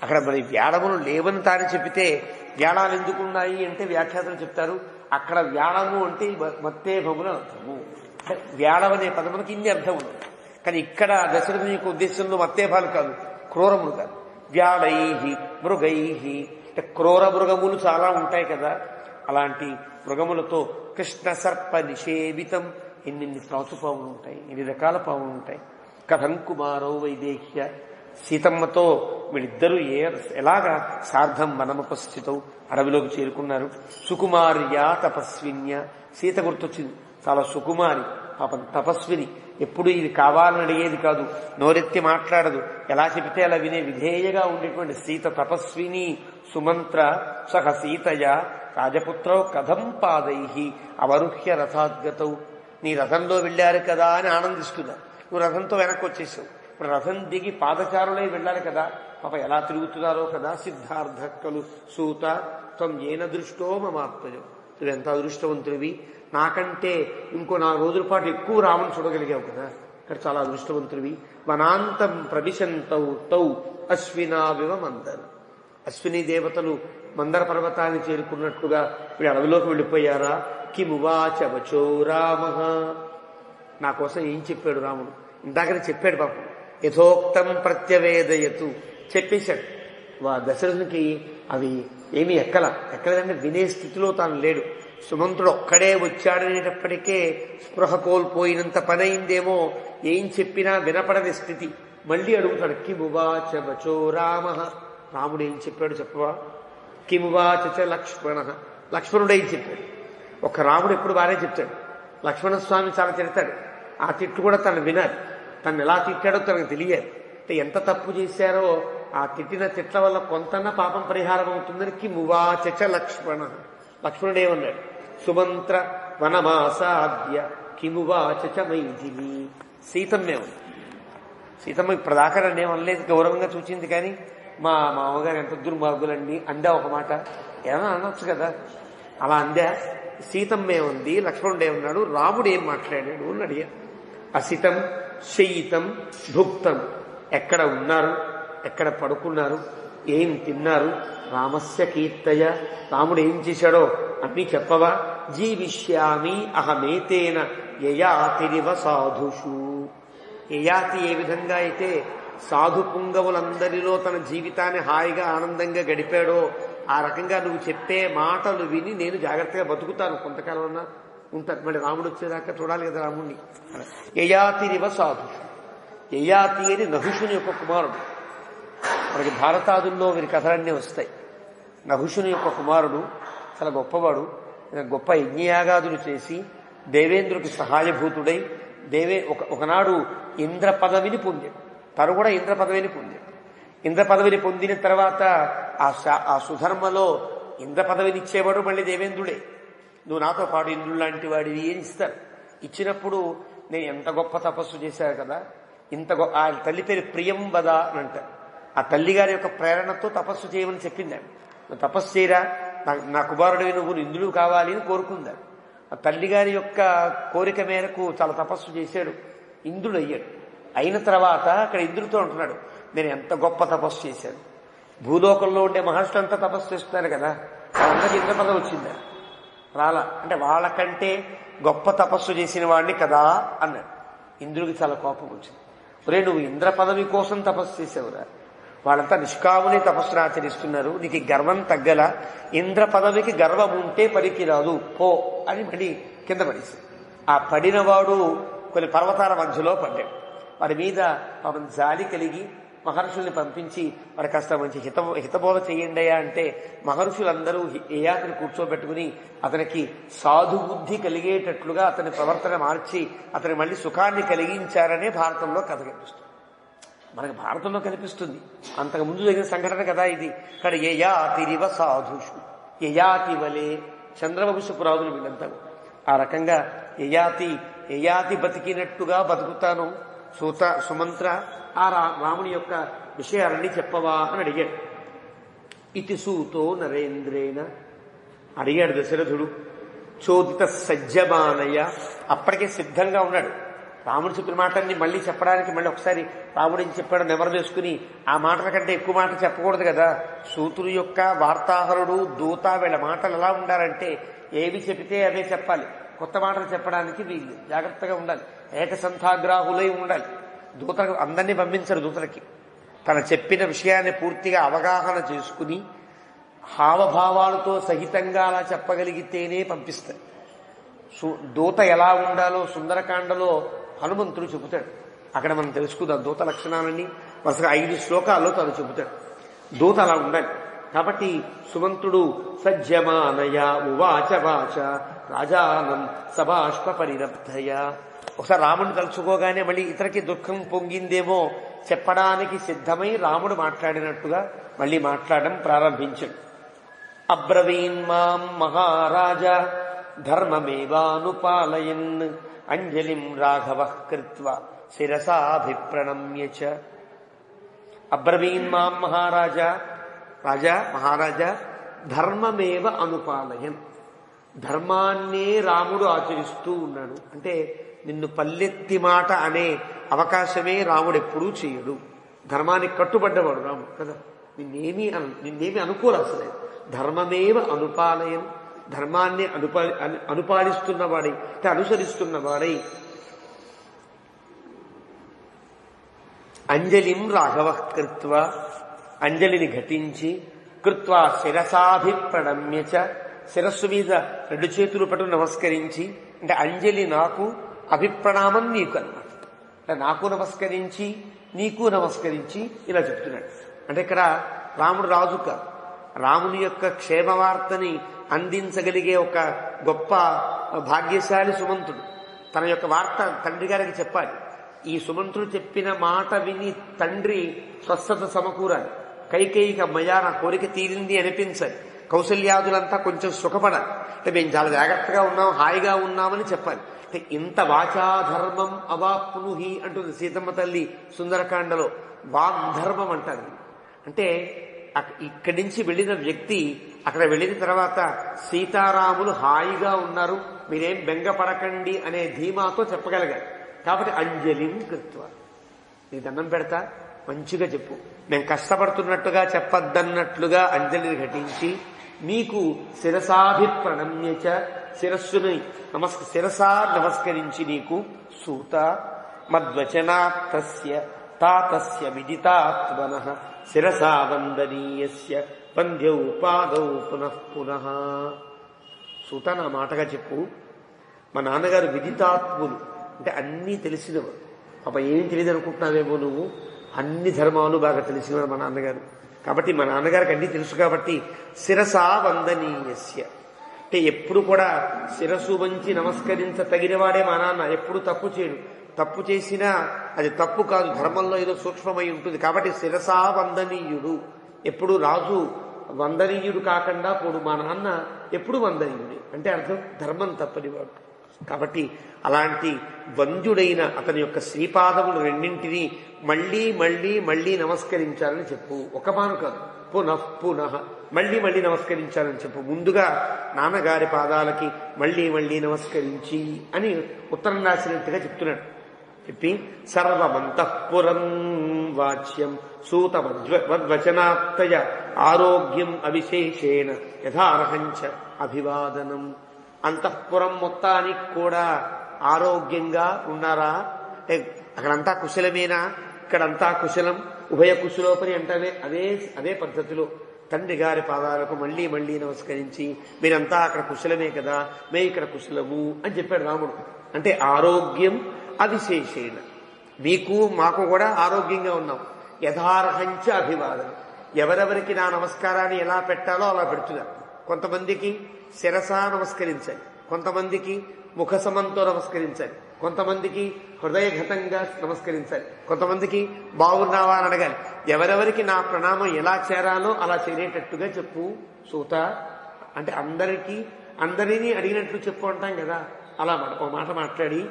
A: అక్కడ మరి వ్యాళములు లేవని తాను చెప్పితే వ్యాళాలు ఎందుకున్నాయి అంటే వ్యాఖ్యాతలు చెప్తారు అక్కడ వ్యాళము అంటే మత్తేభములు అర్థము. వ్యాళం అనే పదములకు ఇన్ని అర్థం ఉంది. కానీ ఇక్కడ దశరథుని యొక్క ఉద్దేశంలో మత్తేభాలు కాదు, క్రూరములు కాదు. వ్యాళై మృగై అంటే క్రూర మృగములు చాలా ఉంటాయి కదా, అలాంటి మృగములతో కృష్ణ సర్ప నిషేవితం. ఎన్ని త్రాచుపాములు ఉంటాయి, ఎన్ని రకాల పాములు ఉంటాయి. కథం కుమారో వైదేహ్య సీతమ్మతో వీళ్ళిద్దరూ ఎలాగా సార్ధం వనముపస్థితౌ అడవిలోకి చేరుకున్నారు. సుకుమార్య తపస్విన్య. సీత గుర్తొచ్చింది, చాలా సుకుమారి, పాపం తపస్విని. ఎప్పుడు ఇది కావాలని అడిగేది కాదు, నోరెత్తి మాట్లాడదు, ఎలా చెబితే అలా వినే విధేయగా ఉండేటువంటి సీత తపస్విని. సుమంత్ర సహ సీతయ రాజపుత్రౌ కథం పాదై అవరుహ్య రథాద్గతౌ. నీ రథంలో వెళ్ళారు కదా అని ఆనందిస్తున్నా, నువ్వు రథంతో వెనక్కి వచ్చేసావు. ఇప్పుడు రథం దిగి పాదచారులై వెళ్ళాలి కదా, పాప ఎలా తిరుగుతున్నారో కదా. సిద్ధార్థ కలు సూత త్వం ఏన దృష్టో మమాత్మజం. నువ్వెంత అదృష్టవంతుడివి, నాకంటే ఇంకో 4 రోజుల పాటు ఎక్కువ రాముని చూడగలిగావు కదా, ఇక్కడ చాలా అదృష్టవంతుడివి. వనాంతం ప్రవిశంతౌ తౌ అశ్వినావివ మందర. అశ్విని దేవతలు మందర పర్వతాన్ని చేరుకున్నట్లుగా వీడు అడవిలోకి వెళ్ళిపోయారా. కిమువాచ వచో రామ. నా కోసం ఏం చెప్పాడు రాముడు? ఇందాకనే చెప్పాడు పాపం. యథోక్తం ప్రత్యవేదయతు చెప్పేశాడు. దశరథునికి అవి ఏమీ ఎక్కలేదంటే వినే స్థితిలో తాను లేడు. సుమంతుడు ఒక్కడే వచ్చాడనేటప్పటికే స్పృహ కోల్పోయినంత పనైందేమో, ఏం చెప్పినా వినపడని స్థితి. మళ్ళీ అడుగుతాడు కిమువాచ వచో రామ. రాముడు ఏం చెప్పాడు చెప్పవా? కిమువాచ చ లక్ష్మణ. లక్ష్మణుడు ఏం చెప్పాడు? ఒక రాముడు ఎప్పుడు బాగానే చెప్తాడు, లక్ష్మణస్వామి చాలా తిడతాడు. ఆ తిట్టు కూడా తను వినాలి, తను ఎలా తిట్టాడో తనకు తెలియాలి. అంటే ఎంత తప్పు చేశారో ఆ తిట్టిన తిట్ల వల్ల కొంతన్నా పాపం పరిహారం అవుతుందని కిమువాచ చ లక్ష్మణ. లక్ష్మణుడు ఏమన్నాడు? సుమంత్ర వనమాసాద్య కిమువాచ చ మైథిలి. సీతమ్మే ఉంది. సీతమ్మ ఇప్పటిదాకా నన్ను ఏమనలేదు, గౌరవంగా చూచింది. కానీ మా మామగారు ఎంత దుర్మార్గులండి అందా ఒక మాట. ఏమన్నా అనొచ్చు కదా, అలా అందా. సీతమ్మే ఉంది, లక్ష్మణుడే ఉన్నాడు, రాముడు ఏం మాట్లాడాడు అని అడిగా. అసితం శయితం భుక్తం. ఎక్కడ ఉన్నారు, ఎక్కడ పడుకున్నారు, ఏం తిన్నారు, రామస్య కీర్తయ. రాముడు ఏం చేశాడో అన్నీ చెప్పవా? జీవిష్యామి అహమేతేన యయాతిరివ సాధుషు. యయాతి ఏ విధంగా అయితే సాధు పుంగవులందరిలో తన జీవితాన్ని హాయిగా ఆనందంగా గడిపాడో ఆ రకంగా నువ్వు చెప్పే మాటలు విని నేను జాగ్రత్తగా బతుకుతాను, కొంతకాలం అన్నా ఉంటాను. మళ్ళీ రాముడు వచ్చేదాకా చూడాలి కదా రాముడిని. యయాతిరివ సాధుషు. యయాతి అని నహుషుని యొక్క కుమారుడు. మనకి భారతాదుల్లో వీరి కథలన్నీ వస్తాయి. నహుషుని యొక్క కుమారుడు చాలా గొప్పవాడు. గొప్ప యజ్ఞయాగాదులు చేసి దేవేంద్రుడికి సహాయభూతుడై ఒకనాడు ఇంద్ర పదవిని పొందాడు. తను కూడా ఇంద్ర పదవిని పొందాడు. ఇంద్ర పదవిని పొందిన తర్వాత ఆ సుధర్మలో ఇంద్ర పదవిని ఇచ్చేవాడు మళ్ళీ దేవేంద్రుడే. నువ్వు నాతో పాటు ఇంద్రుడు లాంటి వాడివి అని ఇస్తారు. ఇచ్చినప్పుడు నేను ఎంత గొప్ప తపస్సు చేశాను కదా, ఆ తల్లి పేరు ప్రియంవద అని అంటారు. ఆ తల్లిగారి యొక్క ప్రేరణతో తపస్సు చేయమని చెప్పింది. నువ్వు తపస్సు చేయరా, నా కుమారుడివి, నువ్వు ఇంద్రుడు కావాలి అని కోరుకుందాడు. ఆ తల్లిగారి యొక్క కోరిక మేరకు చాలా తపస్సు చేశాడు, ఇంద్రుడు అయ్యాడు. అయిన తర్వాత అక్కడ ఇంద్రుడితో అంటున్నాడు, నేను ఎంత గొప్ప తపస్సు చేశాను. భూలోకంలో ఉండే మహర్షులంతా తపస్సు చేస్తున్నారు కదా, వాళ్ళందరికీ ఇంద్ర పదవి వచ్చిందా? రాలా. అంటే వాళ్ళకంటే గొప్ప తపస్సు చేసిన వాడిని కదా అన్నాడు. ఇంద్రుడికి చాలా కోపం వచ్చింది. ఒరే, నువ్వు ఇంద్ర పదవి కోసం తపస్సు చేసావురా, వాళ్ళంతా నిష్కాముని తపస్సును ఆచరిస్తున్నారు, నీకు గర్వం తగ్గల, ఇంద్ర పదవికి గర్వం ఉంటే పనికి రాదు, పో అని మళ్ళీ కింద పడేసి. ఆ పడినవాడు కొన్ని పర్వతాల మధ్యలో పడ్డాడు. వాడి మీద పాపం జాలి కలిగి మహర్షుల్ని పంపించి వాడు కాస్త మంచి హితబోధ చేయండి అంటే మహర్షులందరూ యయాతిని కూర్చోబెట్టుకుని అతనికి సాధుబుద్ధి కలిగేటట్లుగా అతని ప్రవర్తన మార్చి అతనికి మళ్ళీ సుఖాన్ని కలిగించారనే భారతంలో కథ కనిపిస్తుంది. మనకు భారతంలో కనిపిస్తుంది, అంతకుముందు జరిగిన సంఘటన కదా ఇది. ఇక్కడ యయాతిరివ సాధుషు, యయాతి వలే చంద్రవంశపురాదులు వీళ్ళంతా ఆ రకంగా యయాతి బతికినట్టుగా బతుకుతాను సుమంత్ర, ఆ రాముని యొక్క విషయాలన్నీ చెప్పవా అని అడిగాడు. ఇతి సూతో నరేంద్రేణ అడిగాడు దశరథుడు. చోదిత సజ్జమానయ, అప్పటికే సిద్ధంగా ఉన్నాడు. రాముడు చెప్పిన మాటల్ని మళ్ళీ చెప్పడానికి మళ్ళీ ఒకసారి రాముడు ఏం చెప్పాడో నెమరు వేసుకుని ఆ మాటల కంటే ఎక్కువ మాట చెప్పకూడదు కదా. సూతుడు యొక్క వార్తాహరుడు దూత వీళ్ళ మాటలు ఎలా ఉండాలంటే ఏవి చెబితే అవే చెప్పాలి, కొత్త మాటలు చెప్పడానికి వీళ్ళు జాగ్రత్తగా ఉండాలి, ఏకసంథాగ్రాహులై ఉండాలి. దూతలకు అందరినీ పంపించరు. దూతలకి తన చెప్పిన విషయాన్ని పూర్తిగా అవగాహన చేసుకుని హావభావాలతో సహితంగా అలా చెప్పగలిగితేనే పంపిస్తారు. దూత ఎలా ఉండాలో సుందరకాండలో హనుమంతుడు చెబుతాడు. అక్కడ మనం తెలుసుకుందాం దూత లక్షణాలన్నీ వరుసగా 5 శ్లోకాల్లో తను చెబుతాడు. దూత అలా ఉండాలి. కాబట్టి సుమంతుడు సజ్జమానయ ఉవాచ వాచ రాజానం సభాష్ప పరిరబ్ధయ. ఒకసారి రాముడిని తలుచుకోగానే మళ్ళీ ఇతరికి దుఃఖం పొంగిందేమో చెప్పడానికి సిద్ధమై రాముడు మాట్లాడినట్టుగా మళ్ళీ మాట్లాడడం ప్రారంభించాడు. అబ్రవీన్ మాం మహారాజా ధర్మమేవానుపాలయన్ అంజలిం రాఘవ కృత్వా శిరసాభిప్రణమ్య చ. అబ్రవీన్ మాం మహారాజా, మహారాజా ధర్మమేవ అనుపాలయన్, ధర్మాన్నే రాముడు ఆచరిస్తూ ఉన్నాడు. అంటే నిన్ను పల్లెత్తి మాట అనే అవకాశమే రాముడు ఎప్పుడూ చేయడు. ధర్మానికి కట్టుబడ్డవాడు రాముడు కదా, నిన్నేమి అనుకోరు అసలే. ధర్మమేవ అనుపాలయన్, ధర్మాన్ని అనుపాలిస్తున్నవాడై అంటే అనుసరిస్తున్నవాడై. అంజలిం రాఘవ కృత్వా, అంజలిని ఘటించి, కృత్వా శిరసాభిప్రణమ్య చ, శిరస్సు మీద 2 చేతులు పట్టు నమస్కరించి, అంటే అంజలి నాకు, అభిప్రణామం నీకు అన్నమాట. అంటే నాకు నమస్కరించి నీకు నమస్కరించి ఇలా చెప్తున్నాడు. అంటే ఇక్కడ రాముడు రాజు కాదు, రాముని యొక్క క్షేమవార్తని అందించగలిగే ఒక గొప్ప భాగ్యశాలి సుమంతుడు. తన యొక్క వార్త తండ్రి గారికి చెప్పాలి. ఈ సుమంతుడు చెప్పిన మాట విని తండ్రి స్వస్థత సమకూరాలి. కైకేయికి అమ్మయ్య నా కోరిక తీరింది అనిపించాలి. కౌసల్యాదులంతా కొంచెం సుఖపడాలి. అంటే మేము చాలా జాగ్రత్తగా ఉన్నాం, హాయిగా ఉన్నామని చెప్పాలి. అంటే ఇంత వాచాధర్మం అవాప్నుహి అంటుంది సీతమ్మ తల్లి సుందరకాండలో. వాగ్ధర్మం అంటారు. అంటే ఇక్కడి నుంచి వెళ్ళిన వ్యక్తి అక్కడ వెళ్ళిన తర్వాత సీతారాములు హాయిగా ఉన్నారు, మీరేం బెంగపడకండి అనే ధీమాతో చెప్పగలగాలి. కాబట్టి అంజలిం కృత్వా, నీ దండం పెడతా మంచిగా చెప్పు, మేము కష్టపడుతున్నట్టుగా చెప్పద్దన్నట్లుగా అంజలిని ఘటించి, నీకు శిరసాభిప్రణమ్య చ, శిరస్సుని శిరసా నమస్కరించి నీకు, సూత మద్వచనాత్తస్య తాతస్య విదితాత్మనః శిరసా వందనీయస్య వంద్యౌ పాదౌ పునః పునః. సూత నా మాటగా చెప్పు, మా నాన్నగారు విదితాత్ములు అంటే అన్నీ తెలిసినవారు. పాప ఏం తెలియదు అనుకుంటున్నావేమో నువ్వు, అన్ని ధర్మాలు బాగా తెలిసినవారు మా నాన్నగారు. కాబట్టి మా నాన్నగారికి అన్నీ తెలుసు. కాబట్టి శిరసా వందనీయస్య అంటే ఎప్పుడు కూడా శిరస్సు వంచి నమస్కరించ తగినవాడే మా నాన్న. ఎప్పుడు తప్పు చేయడు, తప్పు చేసినా అది తప్పు కాదు, ధర్మంలో ఏదో సూక్ష్మమై ఉంటుంది. కాబట్టి శిరసా వందనీయుడు, ఎప్పుడు రాజు వందనీయుడు కాకుండా పోడు. మా నాన్న ఎప్పుడు వందనీయుడే అంటే అర్థం ధర్మం తప్పనివాడు. కాబట్టి అలాంటి వంద్యుడైన అతని యొక్క శ్రీపాదములు రెండింటినీ మళ్లీ మళ్లీ మళ్లీ నమస్కరించాలని చెప్పు. ఒక మాను కాదు, పునః పునః మళ్లీ మళ్లీ నమస్కరించాలని చెప్పు. ముందుగా నాన్నగారి పాదాలకి మళ్లీ మళ్లీ నమస్కరించి అని ఉత్తరం రాసినట్టుగా చెప్తున్నాడు. చెప్పి సర్వమంతఃపురం వాచ్యం సూతవద్వచనాత్తయ ఆరోగ్యం అవిశేషేణ యథార్హంచ అభివాదనం. అంతఃపురం మొత్తానికి కూడా ఆరోగ్యంగా ఉన్నారా అంటే అక్కడంతా కుశలమేనా, ఇక్కడంతా కుశలం, ఉభయ కుశలోపరి అంటే అదే పద్ధతిలో తండ్రి గారి పాదాలకు మళ్లీ మళ్లీ నమస్కరించి మీరంతా అక్కడ కుశలమే కదా, మేము ఇక్కడ కుశలము అని చెప్పాడు రాముడు. అంటే ఆరోగ్యం అవిశేషేణ, మీకు మాకు కూడా ఆరోగ్యంగా ఉన్నాం. యథార్హంచ అభివాదనం, ఎవరెవరికి నా నమస్కారాన్ని ఎలా పెట్టాలో అలా పెడుతున్నారు. కొంతమందికి శిరసా నమస్కరించాలి, కొంతమందికి ముఖ సమంతో నమస్కరించాలి, కొంతమందికి హృదయఘతంగా నమస్కరించాలి, కొంతమందికి బాగున్నావా అని అడగాలి. ఎవరెవరికి నా ప్రణామం ఎలా చేరాలో అలా చేరేటట్టుగా చెప్పు సూత అంటే అందరినీ అడిగినట్లు చెప్పు అంటాం కదా. అలా ఓ మాట మాట్లాడి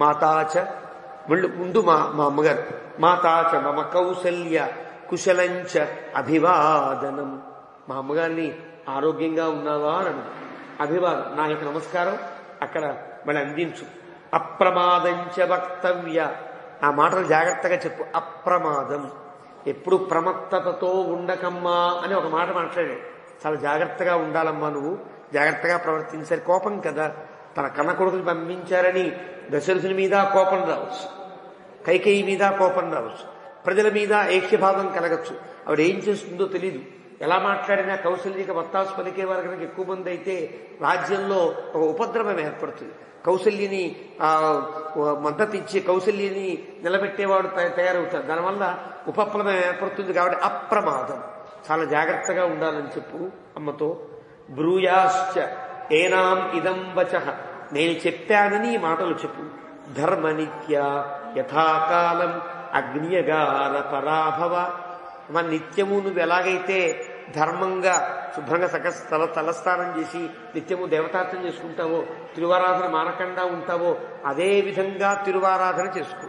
A: మాతాచ ముందు మా అమ్మగారు మాతాచ మమ కౌసల్య కుశలంచ అభివాదనం, మా అమ్మగారిని ఆరోగ్యంగా ఉన్నావా అని అభివాదం, నా యొక్క నమస్కారం అక్కడ మళ్ళీ అందించు. అప్రమాదంచ వక్తవ్య, ఆ మాటలు జాగ్రత్తగా చెప్పు. అప్రమాదం, ఎప్పుడు ప్రమత్తతతో ఉండకమ్మా అని ఒక మాట మాట్లాడాడు. చాలా జాగ్రత్తగా ఉండాలమ్మా, నువ్వు జాగ్రత్తగా ప్రవర్తించాలి. కోపం కదా, తన కన్న కొడుకుని పంపించారని దశరథుని మీద కోపం రావచ్చు, కైకేయి మీద కోపం రావచ్చు, ప్రజల మీద ఏక్ష్యభావం కలగచ్చు. ఆవిడ ఏం చేస్తుందో తెలీదు. ఎలా మాట్లాడినా కౌశల్యకి వత్తాసు పలికేవారు కనుక ఎక్కువ మంది అయితే రాజ్యంలో ఒక ఉపద్రవం ఏర్పడుతుంది. కౌశల్యని మద్దతు ఇచ్చి కౌశల్యని నిలబెట్టేవాడు తయారవుతాడు. దానివల్ల ఉపప్లవం ఏర్పడుతుంది. కాబట్టి అప్రమాదం, చాలా జాగ్రత్తగా ఉండాలని చెప్పు అమ్మతో. బ్రూయాశ్చ ఏనాం ఇదం వచః, నేను చెప్పానని ఈ మాటలు చెప్పు. ధర్మనిత్య యథాకాలం అగ్నియగార పరాభవ, మన నిత్యము నువ్వు ఎలాగైతే ధర్మంగా శుభ్రంగా తలస్నానం చేసి నిత్యము దేవతార్థం చేసుకుంటావో, తిరువారాధన మానకుండా ఉంటావో, అదే విధంగా తిరువారాధన చేసుకో.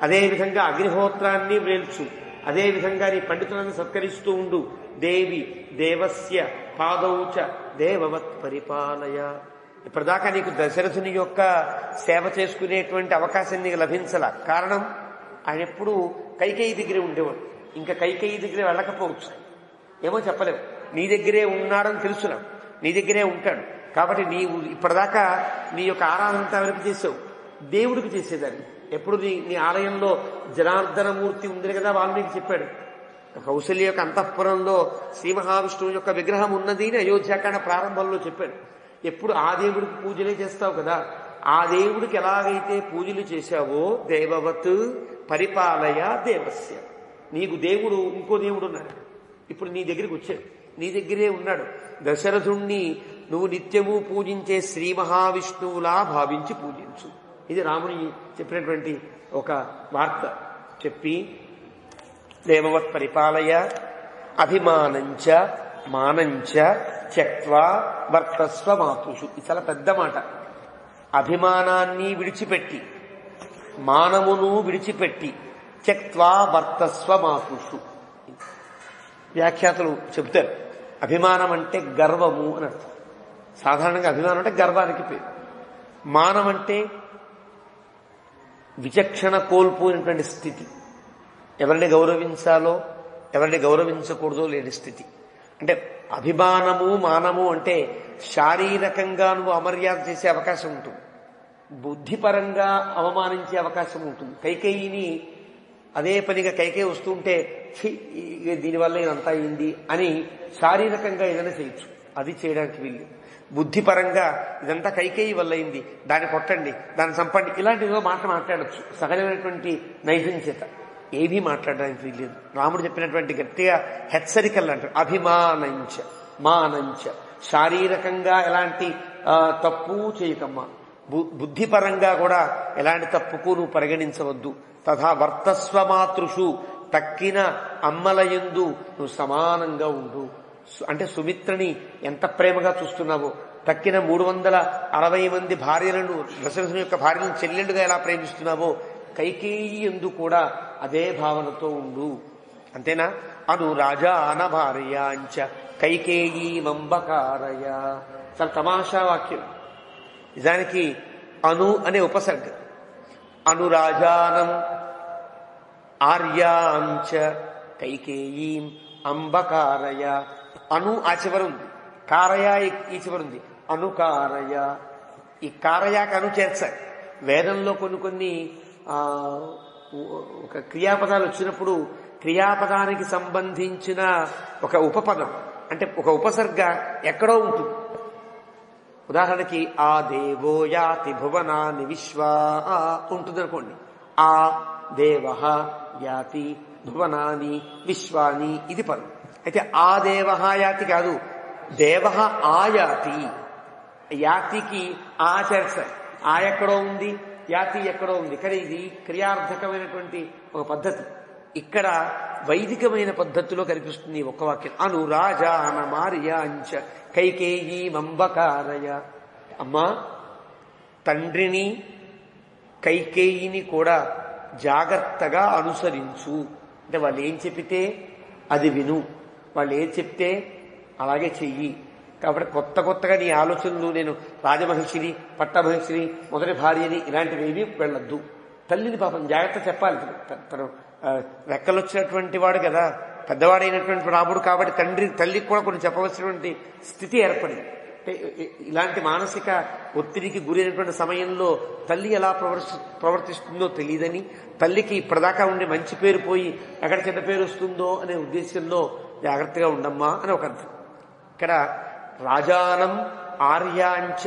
A: అదే విధంగా అగ్నిహోత్రాన్ని వేల్చు. అదే విధంగా నీ పండితులను సత్కరిస్తూ ఉండు. దేవి దేవస్య పాదౌచ దేవవత్ పరిపాలయ. ఇప్పటిదాకా నీకు దశరథుని యొక్క సేవ చేసుకునేటువంటి అవకాశం నీకు లభించాల. కారణం ఆయన ఎప్పుడు కైకేయి దగ్గరే ఉండేవాడు. ఇంకా కైకేయి దగ్గర వెళ్ళకపోవచ్చు, ఏమో చెప్పలేవు. నీ దగ్గరే ఉన్నాడని తెలుసున్నాం, నీ దగ్గరే ఉంటాడు. కాబట్టి నీవు ఇప్పటిదాకా నీ యొక్క ఆరాధన ఎవరికి చేసావు? దేవుడికి చేసేదాన్ని. ఎప్పుడు నీ ఆలయంలో జనార్దనమూర్తి ఉంది కదా, వాల్మీకి చెప్పాడు. కౌశల్య యొక్క అంతఃపురంలో శ్రీ మహావిష్ణువు యొక్క విగ్రహం ఉన్నది అని అయోధ్యాకాండ ప్రారంభంలో చెప్పాడు. ఎప్పుడు ఆ దేవుడికి పూజలే చేస్తావు కదా, ఆ దేవుడికి ఎలాగైతే పూజలు చేశావో దేవవత్ పరిపాలయ దేవస్య, నీకు దేవుడు ఇంకో దేవుడు ఉన్నాడు. ఇప్పుడు నీ దగ్గరికి వచ్చాడు, నీ దగ్గరే ఉన్నాడు. దశరథుణ్ణి నువ్వు నిత్యము పూజించే శ్రీ మహావిష్ణువులా భావించి పూజించు. ఇది రాముని చెప్పినటువంటి ఒక వార్త. చెప్పి దేవవత్ పరిపాలయ అభిమానంచ మానంచ త్యక్త్వా వర్తస్వ మాతుషు. ఇది చాలా పెద్ద మాట. అభిమానాన్ని విడిచిపెట్టి, మానమును విడిచిపెట్టి, త్యక్త్వా వర్తస్వ మాతుషు. వ్యాఖ్యాతలు చెబుతారు అభిమానం అంటే గర్వము అని అర్థం. సాధారణంగా అభిమానం అంటే గర్వానికి పేరు. మానం అంటే విచక్షణ కోల్పోయినటువంటి స్థితి, ఎవరిని గౌరవించాలో ఎవరిని గౌరవించకూడదో లేని స్థితి. అంటే అభిమానము మానము అంటే శారీరకంగా నువ్వు అమర్యాద చేసే అవకాశం ఉంటుంది, బుద్ధిపరంగా అవమానించే అవకాశం ఉంటుంది. కైకేయిని అదే పనిగా కైకేయి వస్తుంటే దీనివల్ల ఇదంతా అయింది అని శారీరకంగా ఏదైనా చేయొచ్చు, అది చేయడానికి వీళ్ళు. బుద్ధిపరంగా ఇదంతా కైకేయి వల్ల అయింది, దాన్ని కొట్టండి, దాన్ని చంపండి, ఇలాంటిదో మాట మాట్లాడచ్చు సహజమైనటువంటి నైజం చేత. ఏమీ మాట్లాడడానికి వీల్లేదు. రాముడు చెప్పినటువంటి గట్టిగా హెచ్చరికలు అంటారు. అభిమానంచ మానంచ, శారీరకంగా ఎలాంటి తప్పు చేయకమ్మా, బుద్ధిపరంగా కూడా ఎలాంటి తప్పుకు నువ్వు పరిగణించవద్దు. తథా వర్తస్వ మాతృషు, తక్కిన అమ్మలయందు నువ్వు సమానంగా ఉండు. అంటే సుమిత్రని ఎంత ప్రేమగా చూస్తున్నావో, తక్కిన 360 మంది భార్యలను, దశరథుని యొక్క భార్యలను చెల్లెళ్ళుగా ఎలా ప్రేమిస్తున్నావో కైకేయి యందు కూడా అదే భావనతో ఉండు. అంతేనా? అను రాజాన భార్యాంచ కైకేయీ మంబకారయ. చాలా తమాషా వాక్యం. నిజానికి అను అనే ఉపసర్గ. అనురాజానం ఆర్యాంచ కైకేయీం అంబకారయ. అను ఆ చివరుంది, కారయ ఈ చివరుంది, అనుకారయ. ఈ కారయాకి అను చేర్చాలి. వేదంలో కొన్ని ఒక క్రియాపదాలు వచ్చినప్పుడు క్రియాపదానికి సంబంధించిన ఒక ఉపపదం అంటే ఒక ఉపసర్గ ఎక్కడో ఉంటుంది. ఉదాహరణకి ఆ దేవో యాతి భువనాని విశ్వా ఉంటుంది అనుకోండి. ఆ దేవ యాతి భువనాని విశ్వాని ఇది పదం. అయితే ఆ దేవ యాతి కాదు, దేవ ఆయాతి. యాతికి ఆ చేర్చాలి. ఆ ఎక్కడో ఉంది, యాతి ఎక్కడో ఉంది. కానీ ఇది క్రియార్థకమైనటువంటి ఒక పద్ధతి. ఇక్కడ వైదికమైన పద్ధతిలో కనిపిస్తుంది ఒక్క వాక్యం. అను రాజాన మార్యాంచ కైకేయీ మంబకారయ. అమ్మా, తండ్రిని కైకేయిని కూడా జాగ్రత్తగా అనుసరించు. అంటే వాళ్ళు ఏం చెప్పితే అది విను, వాళ్ళు ఏం చెప్తే అలాగే చెయ్యి. కాబట్టి కొత్తగా నీ ఆలోచనలు, నేను రాజమహిషిని, పట్టమహిషిని, మొదటి భార్యని, ఇలాంటివి ఏమీ వెళ్ళొద్దు. తల్లిని పాపం జాగ్రత్త చెప్పాలి. తను రెక్కలొచ్చినటువంటి వాడు కదా, పెద్దవాడైనటువంటి రాముడు. కాబట్టి తల్లికి కూడా కొన్ని చెప్పవలసినటువంటి స్థితి ఏర్పడింది. అంటే ఇలాంటి మానసిక ఒత్తిడికి గురైనటువంటి సమయంలో తల్లి ఎలా ప్రవర్తిస్తుందో తెలియదని, తల్లికి ఇప్పటిదాకా ఉండే మంచి పేరు పోయి ఎక్కడ చెడ్డ పేరు వస్తుందో అనే ఉద్దేశంలో జాగ్రత్తగా ఉండమ్మా అని ఒక అర్థం. ఇక్కడ రాజానం ఆర్యాంచ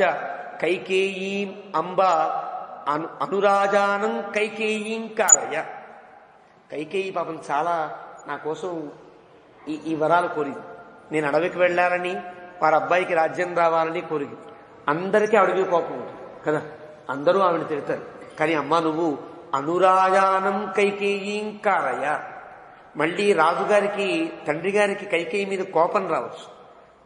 A: కైకేయీం అంబ అనురాజానం కైకేయీం కారయ. కైకేయి పాపం చాలా నా కోసం ఈ వరాలు కోరింది. నేను అడవికి వెళ్లాలని, వారి అబ్బాయికి రాజ్యం రావాలని కోరింది. అందరికీ అడవి కోపం ఉంటుంది కదా, అందరూ ఆవిడ తిడతారు. కానీ అమ్మా, నువ్వు అనురాజానం కైకేయీం కారయ. మళ్ళీ రాజుగారికి, తండ్రి గారికి కైకేయి మీద కోపం రావచ్చు.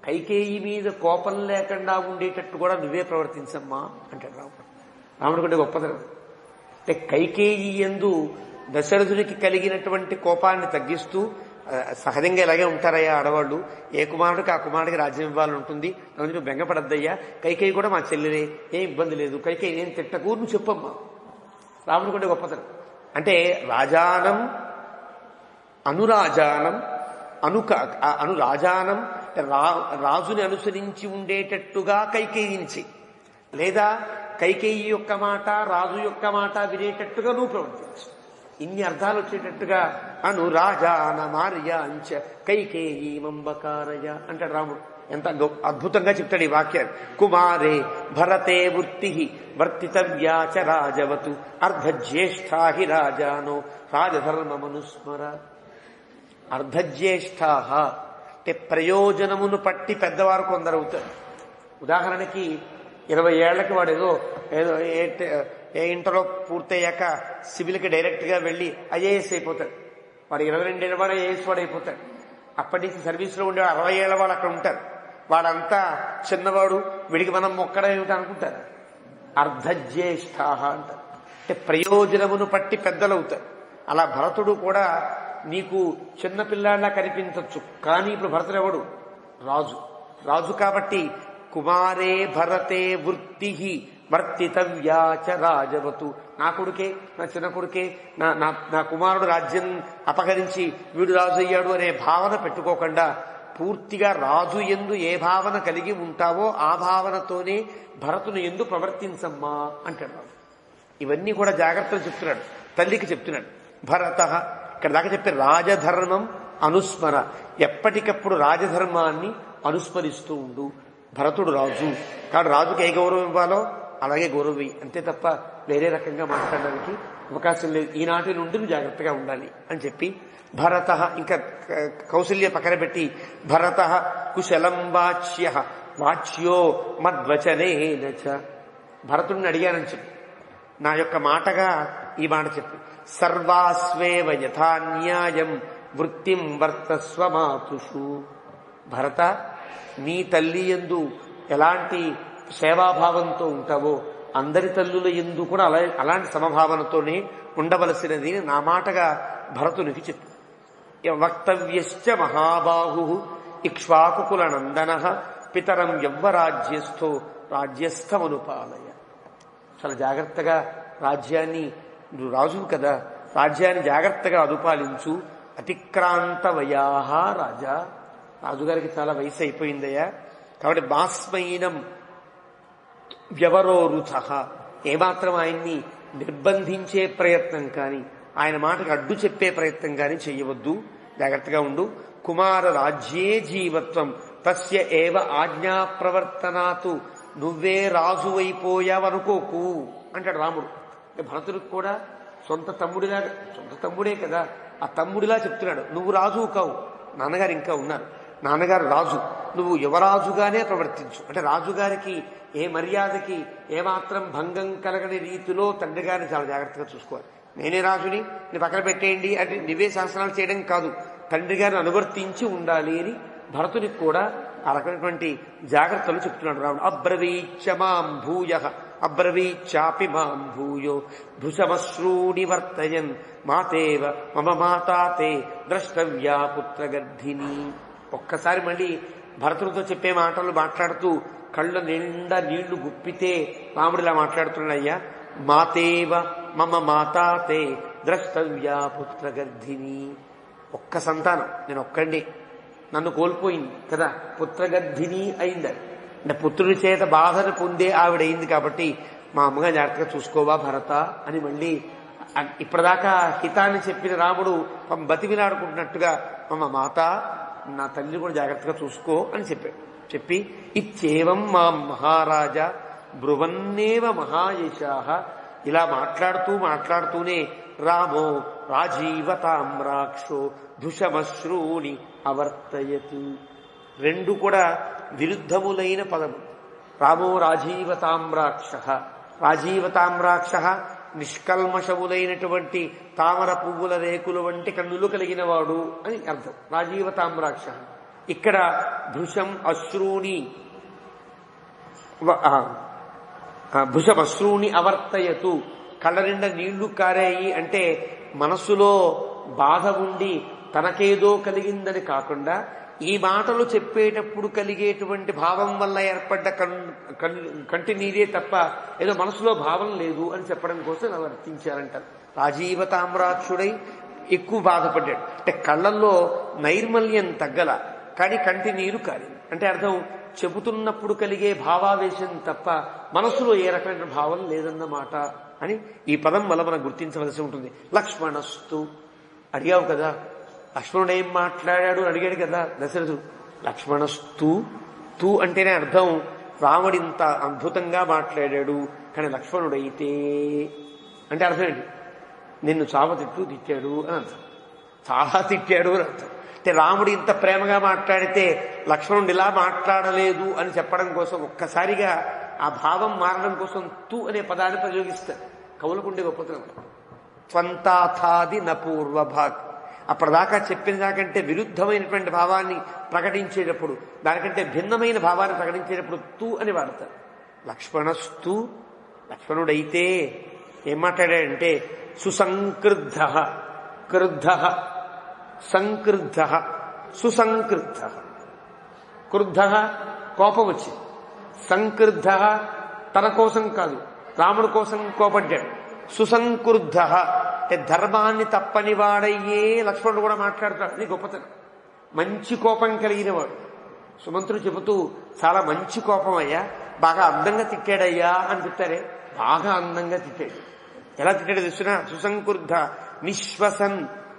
A: కైకేయి మీద కోపం లేకుండా ఉండేటట్టు కూడా నువ్వే ప్రవర్తించమ్మా అంటాడు రాముడు. రాముడు కంటే గొప్పతనం అంటే కైకేయి యందు దశరథునికి కలిగినటువంటి కోపాన్ని తగ్గిస్తూ, సహజంగా ఇలాగే ఉంటారయ్యా ఆడవాళ్ళు, ఏ కుమారుడికి ఆ కుమారుడికి రాజ్యం ఇవ్వాలని ఉంటుంది, నువ్వు బెంగపడద్దయ్యా, కైకేయి కూడా మా చెల్లెలే, ఏం ఇబ్బంది లేదు, కైకేయి నేను తిట్టకు, నువ్వు చెప్పమ్మా. రాముడు కంటే గొప్పతనం అంటే రాజానం అనురాజానం అనురాజానం రాజుని అనుసరించి ఉండేటట్టుగా కైకేయిని చెయ్యి, లేదా కైకేయి యొక్క మాట రాజు యొక్క మాట వినేటట్టుగా నువ్వు ప్రవర్తించు. ఇన్ని అర్థాలు వచ్చేటట్టుగా అనురాజాన మార్యాంచ కైకేయీ మంబకారయ అంటాడు రాముడు. ఎంత అద్భుతంగా చెప్తాడు ఈ వాక్యాన్ని. కుమారే భరతే వృత్తి వర్తితవ్యాచ రాజవతు అర్ధజ్యేష్ఠా హి రాజానో రాజధర్మమనుస్మర. అర్ధజ్యేష్ఠా అంటే ప్రయోజనమును పట్టి పెద్దవారు కొందరవుతారు. ఉదాహరణకి 20 ఏళ్లకి వాడు ఏదో ఏ ఇంటర్లో పూర్తయ్యాక సివిల్కి డైరెక్ట్గా వెళ్ళి ఐఏఎస్ అయిపోతాడు. వాడు 22 ఏళ్ళ వాడు ఐఏఎస్ వాడు అయిపోతాడు. అప్పటి నుంచి సర్వీస్లో ఉండేవాడు 60 ఏళ్ల వాడు అక్కడ ఉంటారు. వాడంతా చిన్నవాడు, వీడికి మనం మొక్కడం ఏమిటి అనుకుంటారు. అర్ధజ్యేష్ఠా అంటారు. అంటే ప్రయోజనమును పట్టి పెద్దలవుతారు. అలా భరతుడు కూడా నీకు చిన్నపిల్లాడిలా కనిపించవచ్చు, కానీ ఇప్పుడు భరతుడు ఎవడు? రాజు కాబట్టి కుమారే భరతే వృత్తి వర్తితవ్యాచ రాజవతు. నా కొడుకే, నా చిన్న కొడుకే, నా కుమారుడు రాజ్యం అపహరించి వీడు రాజు అయ్యాడు అనే భావన పెట్టుకోకుండా పూర్తిగా రాజు యందు ఏ భావన కలిగి ఉంటావో ఆ భావనతోనే భరతుని యందు ప్రవర్తించమ్మా అంటాడు. ఇవన్నీ కూడా జాగ్రత్తలు చెప్తున్నాడు, తల్లికి చెప్తున్నాడు. భరత ఇక్కడ దాకా చెప్పే రాజధర్మం అనుస్మర, ఎప్పటికప్పుడు రాజధర్మాన్ని అనుస్మరిస్తూ ఉండు. భరతుడు రాజు కాబట్టి రాజుకి ఏ గౌరవం ఇవ్వాలో అలాగే గౌరవం, అంతే తప్ప వేరే రకంగా మాట్లాడడానికి అవకాశం లేదు. ఈనాటి నుండి నువ్వు జాగ్రత్తగా ఉండాలి అని చెప్పి భరత, ఇంకా కౌసల్య పక్కన పెట్టి భరత కుశలం వాచ్య వాచ్యో మద్వచనేనచ. భరతుడిని అడిగానని చెప్పి నా యొక్క మాటగా ఈ మాట చెప్పు. సర్వాస్వేవ యథా న్యాయం వృత్తిం వర్తస్వ మాతుషు. భరత, నీ తల్లి యందు ఎలాంటి సేవాభావంతో ఉంటావో అందరి తల్లుల యందు కూడా అలాంటి సమభావనతోనే ఉండవలసినది నా మాటగా భరతునికి చెప్పు. వక్తవ్యశ్చ మహాబాహు ఇక్ష్వాకుకుల నందన పితరం యవ్వరాజ్యస్థో రాజ్యస్థమనుపాలయ. చాలా జాగ్రత్తగా రాజ్యాన్ని, నువ్వు రాజువు కదా, రాజ్యాన్ని జాగ్రత్తగా అదుపాలించు. అతిక్రాంత వయాహ రాజా, రాజుగారికి చాలా వయసు అయిపోయిందయ్యా, కాబట్టి బాస్మైనం వ్యవరోరుథ, ఏమాత్రం ఆయన్ని నిర్బంధించే ప్రయత్నం కానీ ఆయన మాటకు అడ్డు చెప్పే ప్రయత్నం కానీ చెయ్యవద్దు, జాగ్రత్తగా ఉండు. కుమార రాజ్యే జీవత్వం తస్య ఏవ ఆజ్ఞా ప్రవర్తనాతు, నువ్వే రాజు అయిపోయావనుకోకు అంటాడు రాముడు. భరతుడికి కూడా సొంత తమ్ముడే కదా, ఆ తమ్ముడిలా చెప్తున్నాడు, నువ్వు రాజువు కావు, నాన్నగారు ఇంకా ఉన్నారు, నాన్నగారు రాజు, నువ్వు యువరాజుగానే ప్రవర్తించు. అంటే రాజుగారికి ఏ మర్యాదకి ఏమాత్రం భంగం కలగని రీతిలో తండ్రి గారిని చాలా జాగ్రత్తగా చూసుకోవాలి. నేనే రాజుని, నీ పక్కన పెట్టేయండి అంటే నువ్వే శాసనాలు చేయడం కాదు, తండ్రి గారిని అనువర్తించి ఉండాలి అని భరతునికి కూడా ఆ రకమైనటువంటి జాగ్రత్తలు చెప్తున్నాడు రాముడు. అబ్రవీచ్చ మాం భూయ అబ్రవీచ్చాపి మాం భూయో భృశమశ్రూణి వర్తయన్ మాతేవ మమ మాతాతే ద్రష్టవ్యా పుత్రగర్ధిని. ఒక్కసారి మళ్ళీ భరతుడితో చెప్పే మాటలు మాట్లాడుతూ కళ్ళ నిండా నీళ్లు గుప్పితే రాముడిలా మాట్లాడుతున్నాడయ్యా, మాతేవ మమ మాతాతే ద్రష్టవ్యా పుత్రగర్ధిని. ఒక్క సంతానం, నేను ఒక్కడిని, నన్ను కోల్పోయింది కదా, పుత్రగర్ధిని అయింది. అంటే పుత్రుడి చేత బాధను పొందే ఆవిడయింది కాబట్టి మా అమ్మగా జాగ్రత్తగా చూసుకోవా భరత అని మళ్ళీ ఇప్పటిదాకా హితాన్ని చెప్పిన రాముడు బతిమిలాడుకుంటున్నట్టుగా మమ మాత, నా తల్లిని కూడా జాగ్రత్తగా చూసుకో అని చెప్పాడు. చెప్పి ఇచ్చేవం మాం మహారాజా బ్రువన్నేవ మహాయశాః, ఇలా మాట్లాడుతూనే రామో రాజీవతామ్రాక్షో ధృశమశ్రూని అవర్తయతు. రెండు కూడా విరుద్ధములైన పదము. రామో రాజీవతామ్రాక్ష, రాజీవతామ్రాక్ష నిష్కల్మషములైనటువంటి తామర పువ్వుల రేకుల వంటి కన్నులు కలిగిన వాడు అని అర్థం రాజీవతామ్రాక్ష. ఇక్కడ భృశం అశ్రూని భృశమశ్రూని అవర్తయతు, కళ్ళ నిండా నీళ్లు కారాయి అంటే మనస్సులో బాధ ఉండి తనకేదో కలిగిందని కాకుండా ఈ మాటలు చెప్పేటప్పుడు కలిగేటువంటి భావం వల్ల ఏర్పడ్డ కంటి నీరే తప్ప ఏదో మనసులో భావం లేదు అని చెప్పడం కోసం అలా వర్తించారంటారు. రాజీవతామ్రాక్షుడై ఎక్కువ బాధపడ్డాడు అంటే కళ్ళల్లో నైర్మల్యం తగ్గల, కానీ కంటి నీరు కాలి అంటే అర్థం చెబుతున్నప్పుడు కలిగే భావావేశం తప్ప మనసులో ఏ రకమైన భావం లేదన్నమాట అని ఈ పదం వల్ల మనం గుర్తించవలసి ఉంటుంది. లక్ష్మణస్తు అడిగావు కదా, లక్ష్మణుడు ఏం మాట్లాడాడు అడిగాడు కదా దశరథుడు. లక్ష్మణస్తు తూ అంటేనే అర్థం రాముడు ఇంత అద్భుతంగా మాట్లాడాడు, కానీ లక్ష్మణుడైతే అంటే అర్థం ఏంటి, నిన్ను తిట్టాడు అని అర్థం, చాలా తిట్టాడు అని అర్థం. అంటే రాముడు ఇంత ప్రేమగా మాట్లాడితే లక్ష్మణుడు ఇలా మాట్లాడలేదు అని చెప్పడం కోసం ఒక్కసారిగా ఆ భావం మారడం కోసం తు అనే పదాన్ని ప్రయోగిస్తారు. కవులకుండే గొప్పతనం. స్వంతాథాది నపూర్వభాగ్, అప్పటిదాకా చెప్పిన దాకంటే విరుద్ధమైనటువంటి భావాన్ని ప్రకటించేటప్పుడు, దానికంటే భిన్నమైన భావాన్ని ప్రకటించేటప్పుడు తు అని వాడతారు. లక్ష్మణస్తు, లక్ష్మణుడైతే ఏం మాట్లాడాడంటే సుసంక్రుద్ధ, క్రుద్ధ సంక్రుద్ధ సుసంక్రుద్ధ. క్రుద్ధ కోపం వచ్చింది, సంక్రుద్ధ తన కోసం కాదు రాముడి కోసం కోపడ్డాడు. సుసంక్రుద్ధ అంటే ధర్మాన్ని తప్పని వాడయ్యే లక్ష్మణుడు కూడా మాట్లాడతాడు. అది గొప్పతనం, మంచి కోపం కలిగిన వాడు. సుమంత్రుడు చెబుతూ చాలా మంచి కోపం అయ్యా, బాగా అందంగా తిట్టాడయ్యా అని చెప్తారే, బాగా అందంగా తిట్టాడు. ఎలా తిట్టాడు చూసినా సుసంక్రుద్ధ నిశ్వసన్,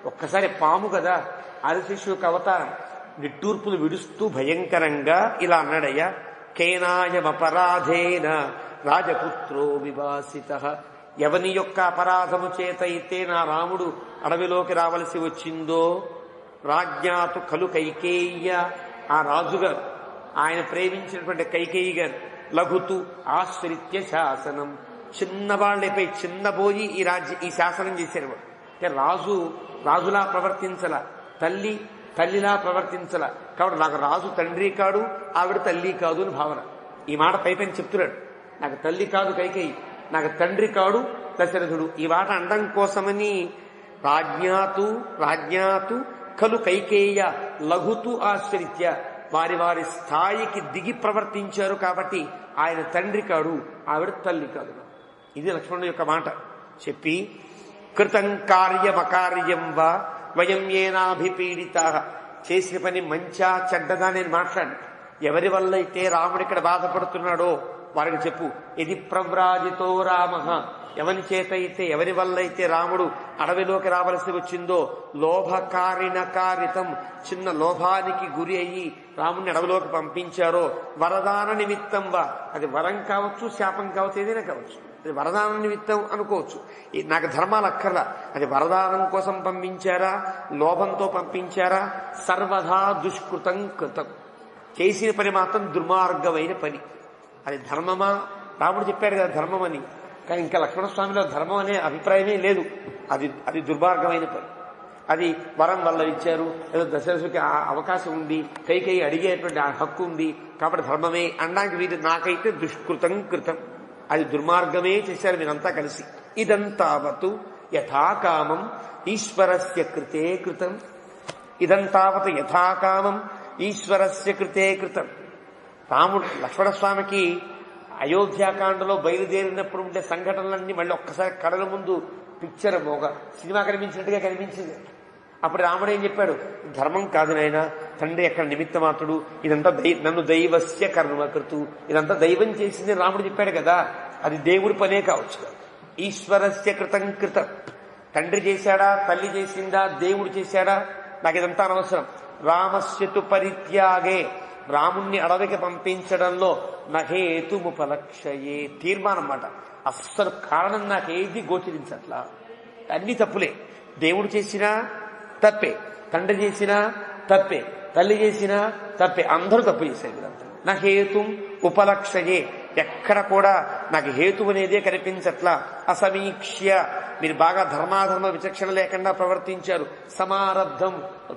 A: ఒక్కసారి పాము కదా ఆదిశేషుకు అవతారం, నిట్టూర్పులు విడుస్తూ భయంకరంగా ఇలా అన్నాడయ్యా, కేనాయమపరాధేన రాజపుత్రో వివాసిత, ఎవని యొక్క అపరాధము చేత అయితే నా రాముడు అడవిలోకి రావలసి వచ్చిందో, రాజ్ఞాతు కలు కైకేయ్య, ఆ రాజుగారు ఆయన ప్రేమించినటువంటి కైకేయి గారు, లఘుతు ఆశ్రిత్య శాసనం, చిన్నవాళ్లపై చిన్నబోయి ఈ శాసనం చేశారు. అంటే రాజులా ప్రవర్తించల, తల్లి తల్లిలా ప్రవర్తించల. కాబట్టి నాకు రాజు తండ్రి కాడు, ఆవిడ తల్లి కాదు అని భావన. ఈ మాట పైపైన చెప్తున్నాడు. నాకు తల్లి కాదు కైకేయి, నాకు తండ్రి కాడు దశరథుడు. ఈ మాట అనడం కోసమని రాజ్ఞాతు ఖలు కైకేయ లఘుతు ఆశ్రిత్య వారి వారి స్థాయికి దిగి ప్రవర్తించారు. కాబట్టి ఆయన తండ్రి కాడు, ఆవిడ తల్లి కాదు. ఇది లక్ష్మణుడి యొక్క మాట చెప్పి, కృతం కార్యమకార్యం వా వయం ఏనాభిపీడితా, చేసిన పని మంచా చెడ్డదా నేను మాట్లాడు. ఎవరి వల్ల అయితే రాముడు ఇక్కడ బాధపడుతున్నాడో వారికి చెప్పు. ఇది ప్రవ్రాజితో రామ, ఎవరి చేత అయితే ఎవరి వల్ల అయితే రాముడు అడవిలోకి రావలసి వచ్చిందో, లోభకారిణ కారితం, చిన్న లోభానికి గురి అయ్యి రాముడిని అడవిలోకి పంపించారో, వరదాన నిమిత్తం వా, అది వరం కావచ్చు, శాపం కావచ్చు, ఏదైనా కావచ్చు, అది వరదాన నిమిత్తం అనుకోవచ్చు. నాకు ధర్మాలు అక్కర్లా, అది వరదానం కోసం పంపించారా, లోభంతో పంపించారా, సర్వదా దుష్కృతం కృతం, చేసిన పని మాత్రం దుర్మార్గమైన పని. అది ధర్మమా? రాముడు చెప్పాడు కదా ధర్మం అని, కానీ ఇంకా లక్ష్మణస్వామిలో ధర్మం అనే అభిప్రాయమే లేదు. అది దుర్మార్గమైన పని. అది వరం వల్ల ఇచ్చారు, ఏదో దశరథుడికి అవకాశం ఉంది, కైకేయి అడిగేటువంటి హక్కు ఉంది, కాబట్టి ధర్మమే అనడానికి వీరు నాకైతే దుష్కృతం కృతం, అది దుర్మార్గమే చేశారు మీరంతా కలిసి. ఇదంతావతు యథాకామం ఈశ్వరస్య కృతే కృతం, ఇదంతావతు యథాకామం ఈశ్వరస్య కృతే కృతం. రాముడు లక్ష్మణస్వామికి అయోధ్యాకాండలో బయలుదేరినప్పుడు ఉండే సంఘటనలన్నీ మళ్ళీ ఒక్కసారి కళ్ళ ముందు పిక్చర్ ఒక సినిమా కనిపించినట్టుగా కనిపించింది. అప్పుడు రాముడు ఏం చెప్పాడు? ధర్మం కాదు నాయన, తండ్రి ఎక్కడ నిమిత్త మాత్రుడు, ఇదంతా నన్ను దైవస్య కర్మకృతు, ఇదంతా దైవం చేసింది రాముడు చెప్పాడు కదా, అది దేవుడి పనే కావచ్చు. ఈశ్వరస్య కృతం కృతం, తండ్రి చేశాడా, తల్లి చేసిందా, దేవుడు చేశాడా, నాకు ఇదంతా అనవసరం. రామస్యతు పరిత్యాగే, రాముణ్ణి అడవికి పంపించడంలో నహేతుముపలక్షయే, తీర్మానం మాట. అస్సలు కారణం నాకేది గోచరించట్లా, అన్ని తప్పులే. దేవుడు చేసినా తప్పే, తండ్రి చేసినా తప్పే, తల్లి చేసినా తప్పే, అందరూ తప్పు చేశారు. ఇదంతా నా హేతు ఉపలక్షయే, ఎక్కడ కూడా నాకు హేతు అనేదే కనిపించట్లా. అసమీక్ష్య, మీరు బాగా ధర్మాధర్మ విచక్షణ లేకుండా ప్రవర్తించారు. సమారబ్ధం,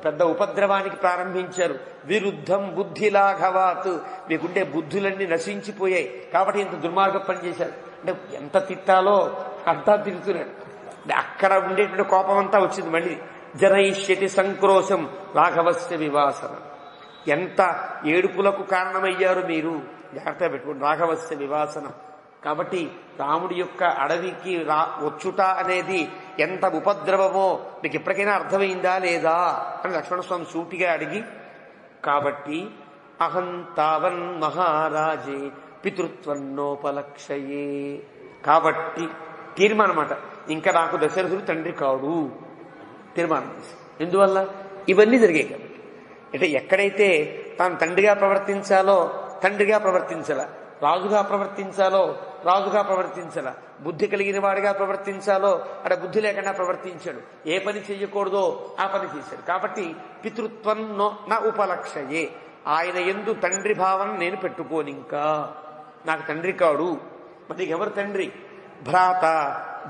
A: పెద్ద ఉపద్రవానికి ప్రారంభించారు. విరుద్ధం బుద్ధిలాఘవాత్, మీకుండే బుద్ధులన్నీ నశించిపోయాయి, కాబట్టి ఇంత దుర్మార్గం పనిచేశారు. అంటే ఎంత తిట్టాలో అంతా తిరుగుతున్నాడు. అక్కడ ఉండేటువంటి కోపం అంతా వచ్చింది మళ్ళీ. జనయిష్యతి సంక్రోశం రాఘవస్య వివాసన, ఎంత ఏడుపులకు కారణమయ్యారు మీరు, జాగ్రత్తగా పెట్టుకోండి. రాఘవస్య వివాసనం, కాబట్టి రాముడి యొక్క అడవికి వచ్చుట అనేది ఎంత ఉపద్రవమో మీకు ఎప్పటికైనా అర్థమైందా లేదా అని లక్ష్మణస్వామి సూటిగా అడిగి, కాబట్టి అహం తావన్ మహారాజే పితృత్వన్నోపలక్షయే, కాబట్టి తీర్మానం మాట, ఇంకా నాకు దశరథుడు తండ్రి కాడు తీర్మానం చేసి. ఎందువల్ల? ఇవన్నీ జరిగాయి కాబట్టి. అంటే ఎక్కడైతే తాను తండ్రిగా ప్రవర్తించాలో తండ్రిగా ప్రవర్తించాల, రాజుగా ప్రవర్తించాలో రాజుగా ప్రవర్తించాల, బుద్ధి కలిగిన వాడిగా ప్రవర్తించాలో అక్కడ బుద్ధి లేకుండా ప్రవర్తించాడు. ఏ పని చెయ్యకూడదో ఆ పని చేశాడు. కాబట్టి పితృత్వం నా ఉపలక్షయే, ఆయన యందు తండ్రి భావన నేను పెట్టుకోను, ఇంకా నాకు తండ్రి కాడు. మరి ఎవరు తండ్రి? భ్రాత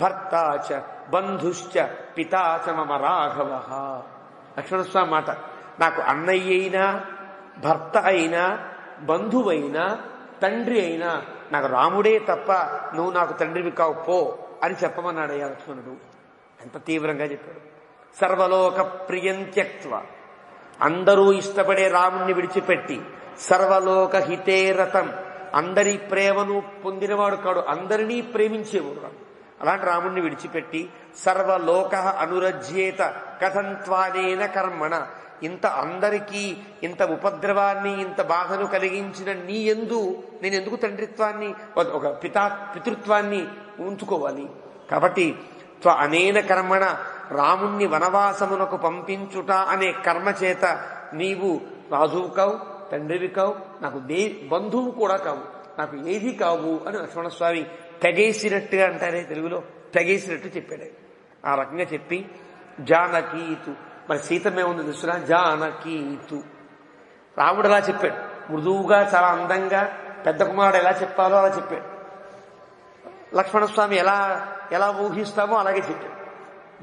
A: భర్త చ బంధుశ్చ పితా చ మమ రాఘవ. లక్ష్మణస్వామి మాట, నాకు అన్నయ్య అయినా భర్త అయినా బంధువైనా తండ్రి అయినా నాకు రాముడే తప్ప నువ్వు నాకు తండ్రివి కావు పో అని చెప్పమన్నాడు అయ్యా లక్ష్మణుడు. ఎంత తీవ్రంగా చెప్పాడు. సర్వలోక ప్రియం త్యక్త్వ, అందరూ ఇష్టపడే రాముణ్ణి విడిచిపెట్టి, సర్వలోక హితే రతం, అందరి ప్రేమను పొందినవాడు కాడు, అందరినీ ప్రేమించేవాడు రాముడు. అలాంటి రాముణ్ణి విడిచిపెట్టి సర్వలోక అనురజ్యేత కథంత్వానేన కర్మణ, ఇంత అందరికీ ఇంత ఉపద్రవాన్ని ఇంత బాధను కలిగించిన నీ యందు నేను ఎందుకు తండ్రిత్వాన్ని ఒక పితృత్వాన్ని ఉంచుకోవాలి? కాబట్టి అనేన కర్మణ, రాముణ్ణి వనవాసమునకు పంపించుట అనే కర్మ చేత నీవు రాజువు కావు, తండ్రివి కావు, నాకు బంధువు కూడా కావు, నాకు ఏది కావు అని లక్ష్మణస్వామి తెగేసినట్టుగా అంటారే తెలుగులో, తెగేసినట్టు చెప్పాడు. ఆ రకంగా చెప్పి జానకీతు, మరి సీతమేముంది తెలుసునా? జానకీతు, రాముడు అలా చెప్పాడు. మృదువుగా చాలా అందంగా పెద్ద కుమారుడు ఎలా చెప్పాలో అలా చెప్పాడు. లక్ష్మణస్వామి ఎలా ఊహిస్తామో అలాగే చెప్పాడు.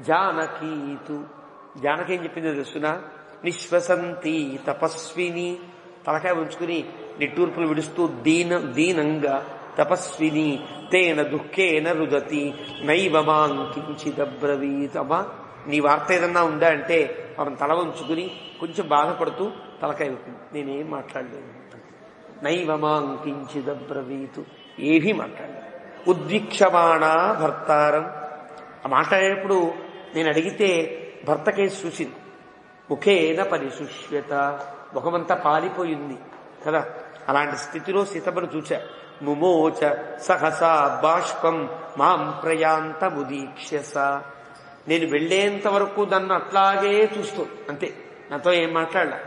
A: జానకీతు, జానకి ఏం చెప్పిందో తెలుసునా? నిశ్వసంతి తపస్విని, తలకాయ ఉంచుకుని నిట్టూర్పులు విడుస్తూ దీనంగా తపస్విని తేన దుఃఖేన రుదతి నైవ మాం కించిదబ్రవీతమా. నీ వార్త ఏదన్నా ఉందా అంటే మనం తల ఉంచుకుని కొంచెం బాధపడుతూ తలకాయ ఉంటుంది. నేనేం మాట్లాడలేదు. నైవ మాం కించిదబ్రవీతు, ఏమీ మాట్లాడలేదు. ఉద్విక్షమాణా భర్తారం, మాట్లాడేటప్పుడు నేను అడిగితే భర్తకేసి చూసింది. ముఖేన పరిశుష్యత, ముఖమంతా పాలిపోయింది కదా. అలాంటి స్థితిలో సీతమ్మను చూచా. ముమోచ సహసా బాష్పం మాం ప్రయాంతముదీక్ష్యస, నేను వెళ్లేంత వరకు నన్ను అట్లాగే చూస్తూ అంతే, నాతో ఏం మాట్లాడలా.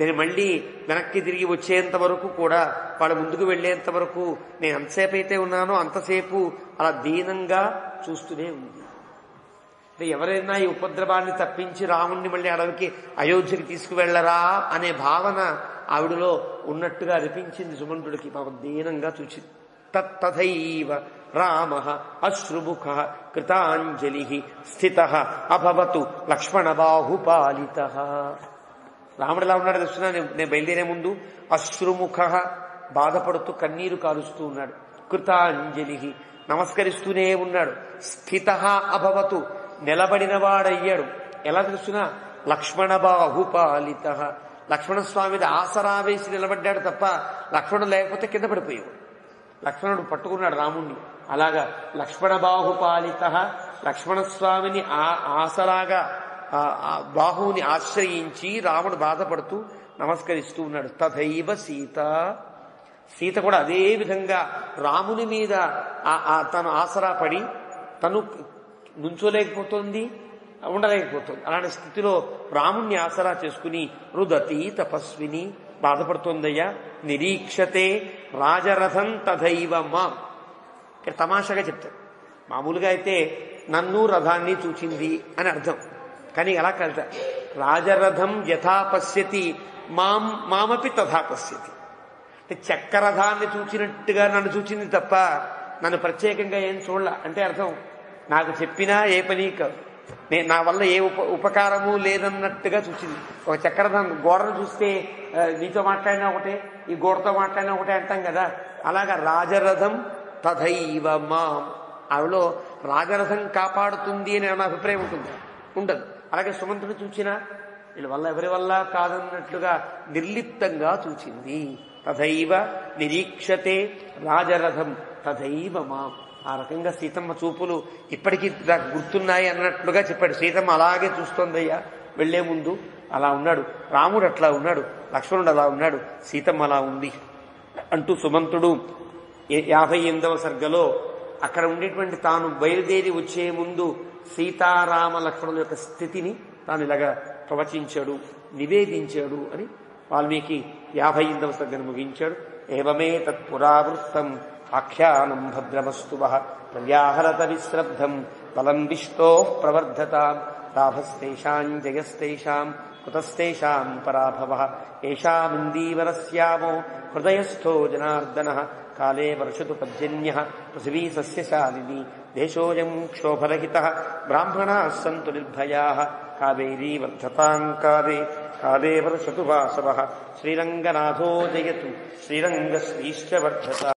A: నేను మళ్ళీ వెనక్కి తిరిగి వచ్చేంత వరకు కూడా, వాళ్ళ ముందుకు వెళ్లేంత వరకు నేను ఎంతసేపు అయితే ఉన్నానో అంతసేపు అలా దీనంగా చూస్తూనే ఉంది. ఎవరైనా ఈ ఉపద్రవాన్ని తప్పించి రాముణ్ణి మళ్ళీ అడవికి అయోధ్యకి తీసుకువెళ్లరా అనే భావన ఆవిడలో ఉన్నట్టుగా అనిపించింది సుమంతుడికి. పాపం దీనంగా చూచింది. తథైవ రామ అశ్రుముఖ కృతాంజలి స్థిత అభవతు లక్ష్మణ బాహుపాలిత. రాముడు ఎలా ఉన్నాడు తెలుసునా? నేను బయలుదేరే ముందు అశ్రుముఖ, బాధపడుతూ కన్నీరు కాలుస్తూ ఉన్నాడు. కృతాంజలి, నమస్కరిస్తూనే ఉన్నాడు. స్థిత అభవతు, నిలబడినవాడయ్యాడు. ఎలా తెలుసునా? లక్ష్మణ బాహుపాలిత, లక్ష్మణస్వామిది ఆసరా వేసి నిలబడ్డాడు తప్ప లక్ష్మణుడు లేకపోతే కింద పడిపోయాడు. లక్ష్మణుడు పట్టుకున్నాడు రాముణ్ణి. అలాగా లక్ష్మణ బాహుపాలిత, లక్ష్మణస్వామిని ఆసరాగా బాహువుని ఆశ్రయించి రాముడు బాధపడుతూ నమస్కరిస్తూ ఉన్నాడు. తథైవ సీత, సీత కూడా అదే విధంగా రాముని మీద తను ఆసరా పడి తను నుంచోలేకపోతుంది, ఉండలేకపోతుంది. అలాంటి స్థితిలో రాముణ్ణి ఆసరా చేసుకుని రుదతి తపస్విని, బాధపడుతోందయ్యా. నిరీక్షతే రాజరథం తథైవ మాం. ఇక్కడ తమాషాగా చెప్తారు. మామూలుగా అయితే నన్ను రథాన్ని చూచింది అని అర్థం, కానీ అలా కలుతా. రాజరథం యథా పశ్యతి మామపి తథా పశ్యతి. అంటే చక్రరథాన్ని చూచినట్టుగా నన్ను చూచింది తప్ప నన్ను ప్రత్యేకంగా ఏం చూడాల అంటే అర్థం, నాకు చెప్పినా ఏ పని కాదు, నా వల్ల ఏ ఉపకారము లేదన్నట్టుగా చూసింది. ఒక చక్రరథం గోడను చూస్తే నీతో మాట్లాడినా ఒకటే, ఈ గోడతో మాట్లాడినా ఒకటే అంటాం కదా. అలాగా రాజరథం తథైవ మాం, ఆవిడలో రాజరథం కాపాడుతుంది అని నా అభిప్రాయం ఉంటుంది, ఉండదు. అలాగే సుమంతుడు చూచినా వీళ్ళ వల్ల ఎవరి వల్ల కాదన్నట్లుగా నిర్లిప్తంగా చూచింది. తథైవ నిరీక్షతే రాజరథం తథైవ మాం. ఆ రకంగా సీతమ్మ చూపులు ఇప్పటికీ నాకు గుర్తున్నాయి అన్నట్లుగా చెప్పాడు. సీతమ్మ అలాగే చూస్తోందయ్యా వెళ్లే ముందు. అలా ఉన్నాడు రాముడు, అట్లా ఉన్నాడు లక్ష్మణుడు, అలా ఉన్నాడు సీతమ్మ అలా ఉంది అంటూ సుమంతుడు 58వ సర్గలో అక్కడ ఉండేటువంటి తాను బయలుదేరి వచ్చే ముందు సీతారామ లక్ష్మణుల యొక్క స్థితిని తాను ఇలాగా ప్రవచించాడు, నివేదించాడు అని వాల్మీకి 58వ సర్గను ముగించాడు. ఏవమే తత్పురావృత్తం ఆఖ్యానం భద్రమస్తువః ప్రవ్యాహరత విశ్రబ్ధం బలం విష్ణో ప్రవర్ధతాం లాభస్తేషాం జయస్తేషాం కుతస్తేషాం పరాభవః ఏషామిందీవరస్యామో హృదయస్థో జనార్దనః కాలే వర్షతు పర్జన్యః పృథివీ సస్యశాలినీ దేశోయం క్షోభరహితః బ్రాహ్మణాః సంతు నిర్భయాః కావేరీ వర్ధతాం కాలే కాలే వర్షతు వాసవః శ్రీరంగనాథో జయతు శ్రీరంగశ్రీశ్చ వర్ధతాం.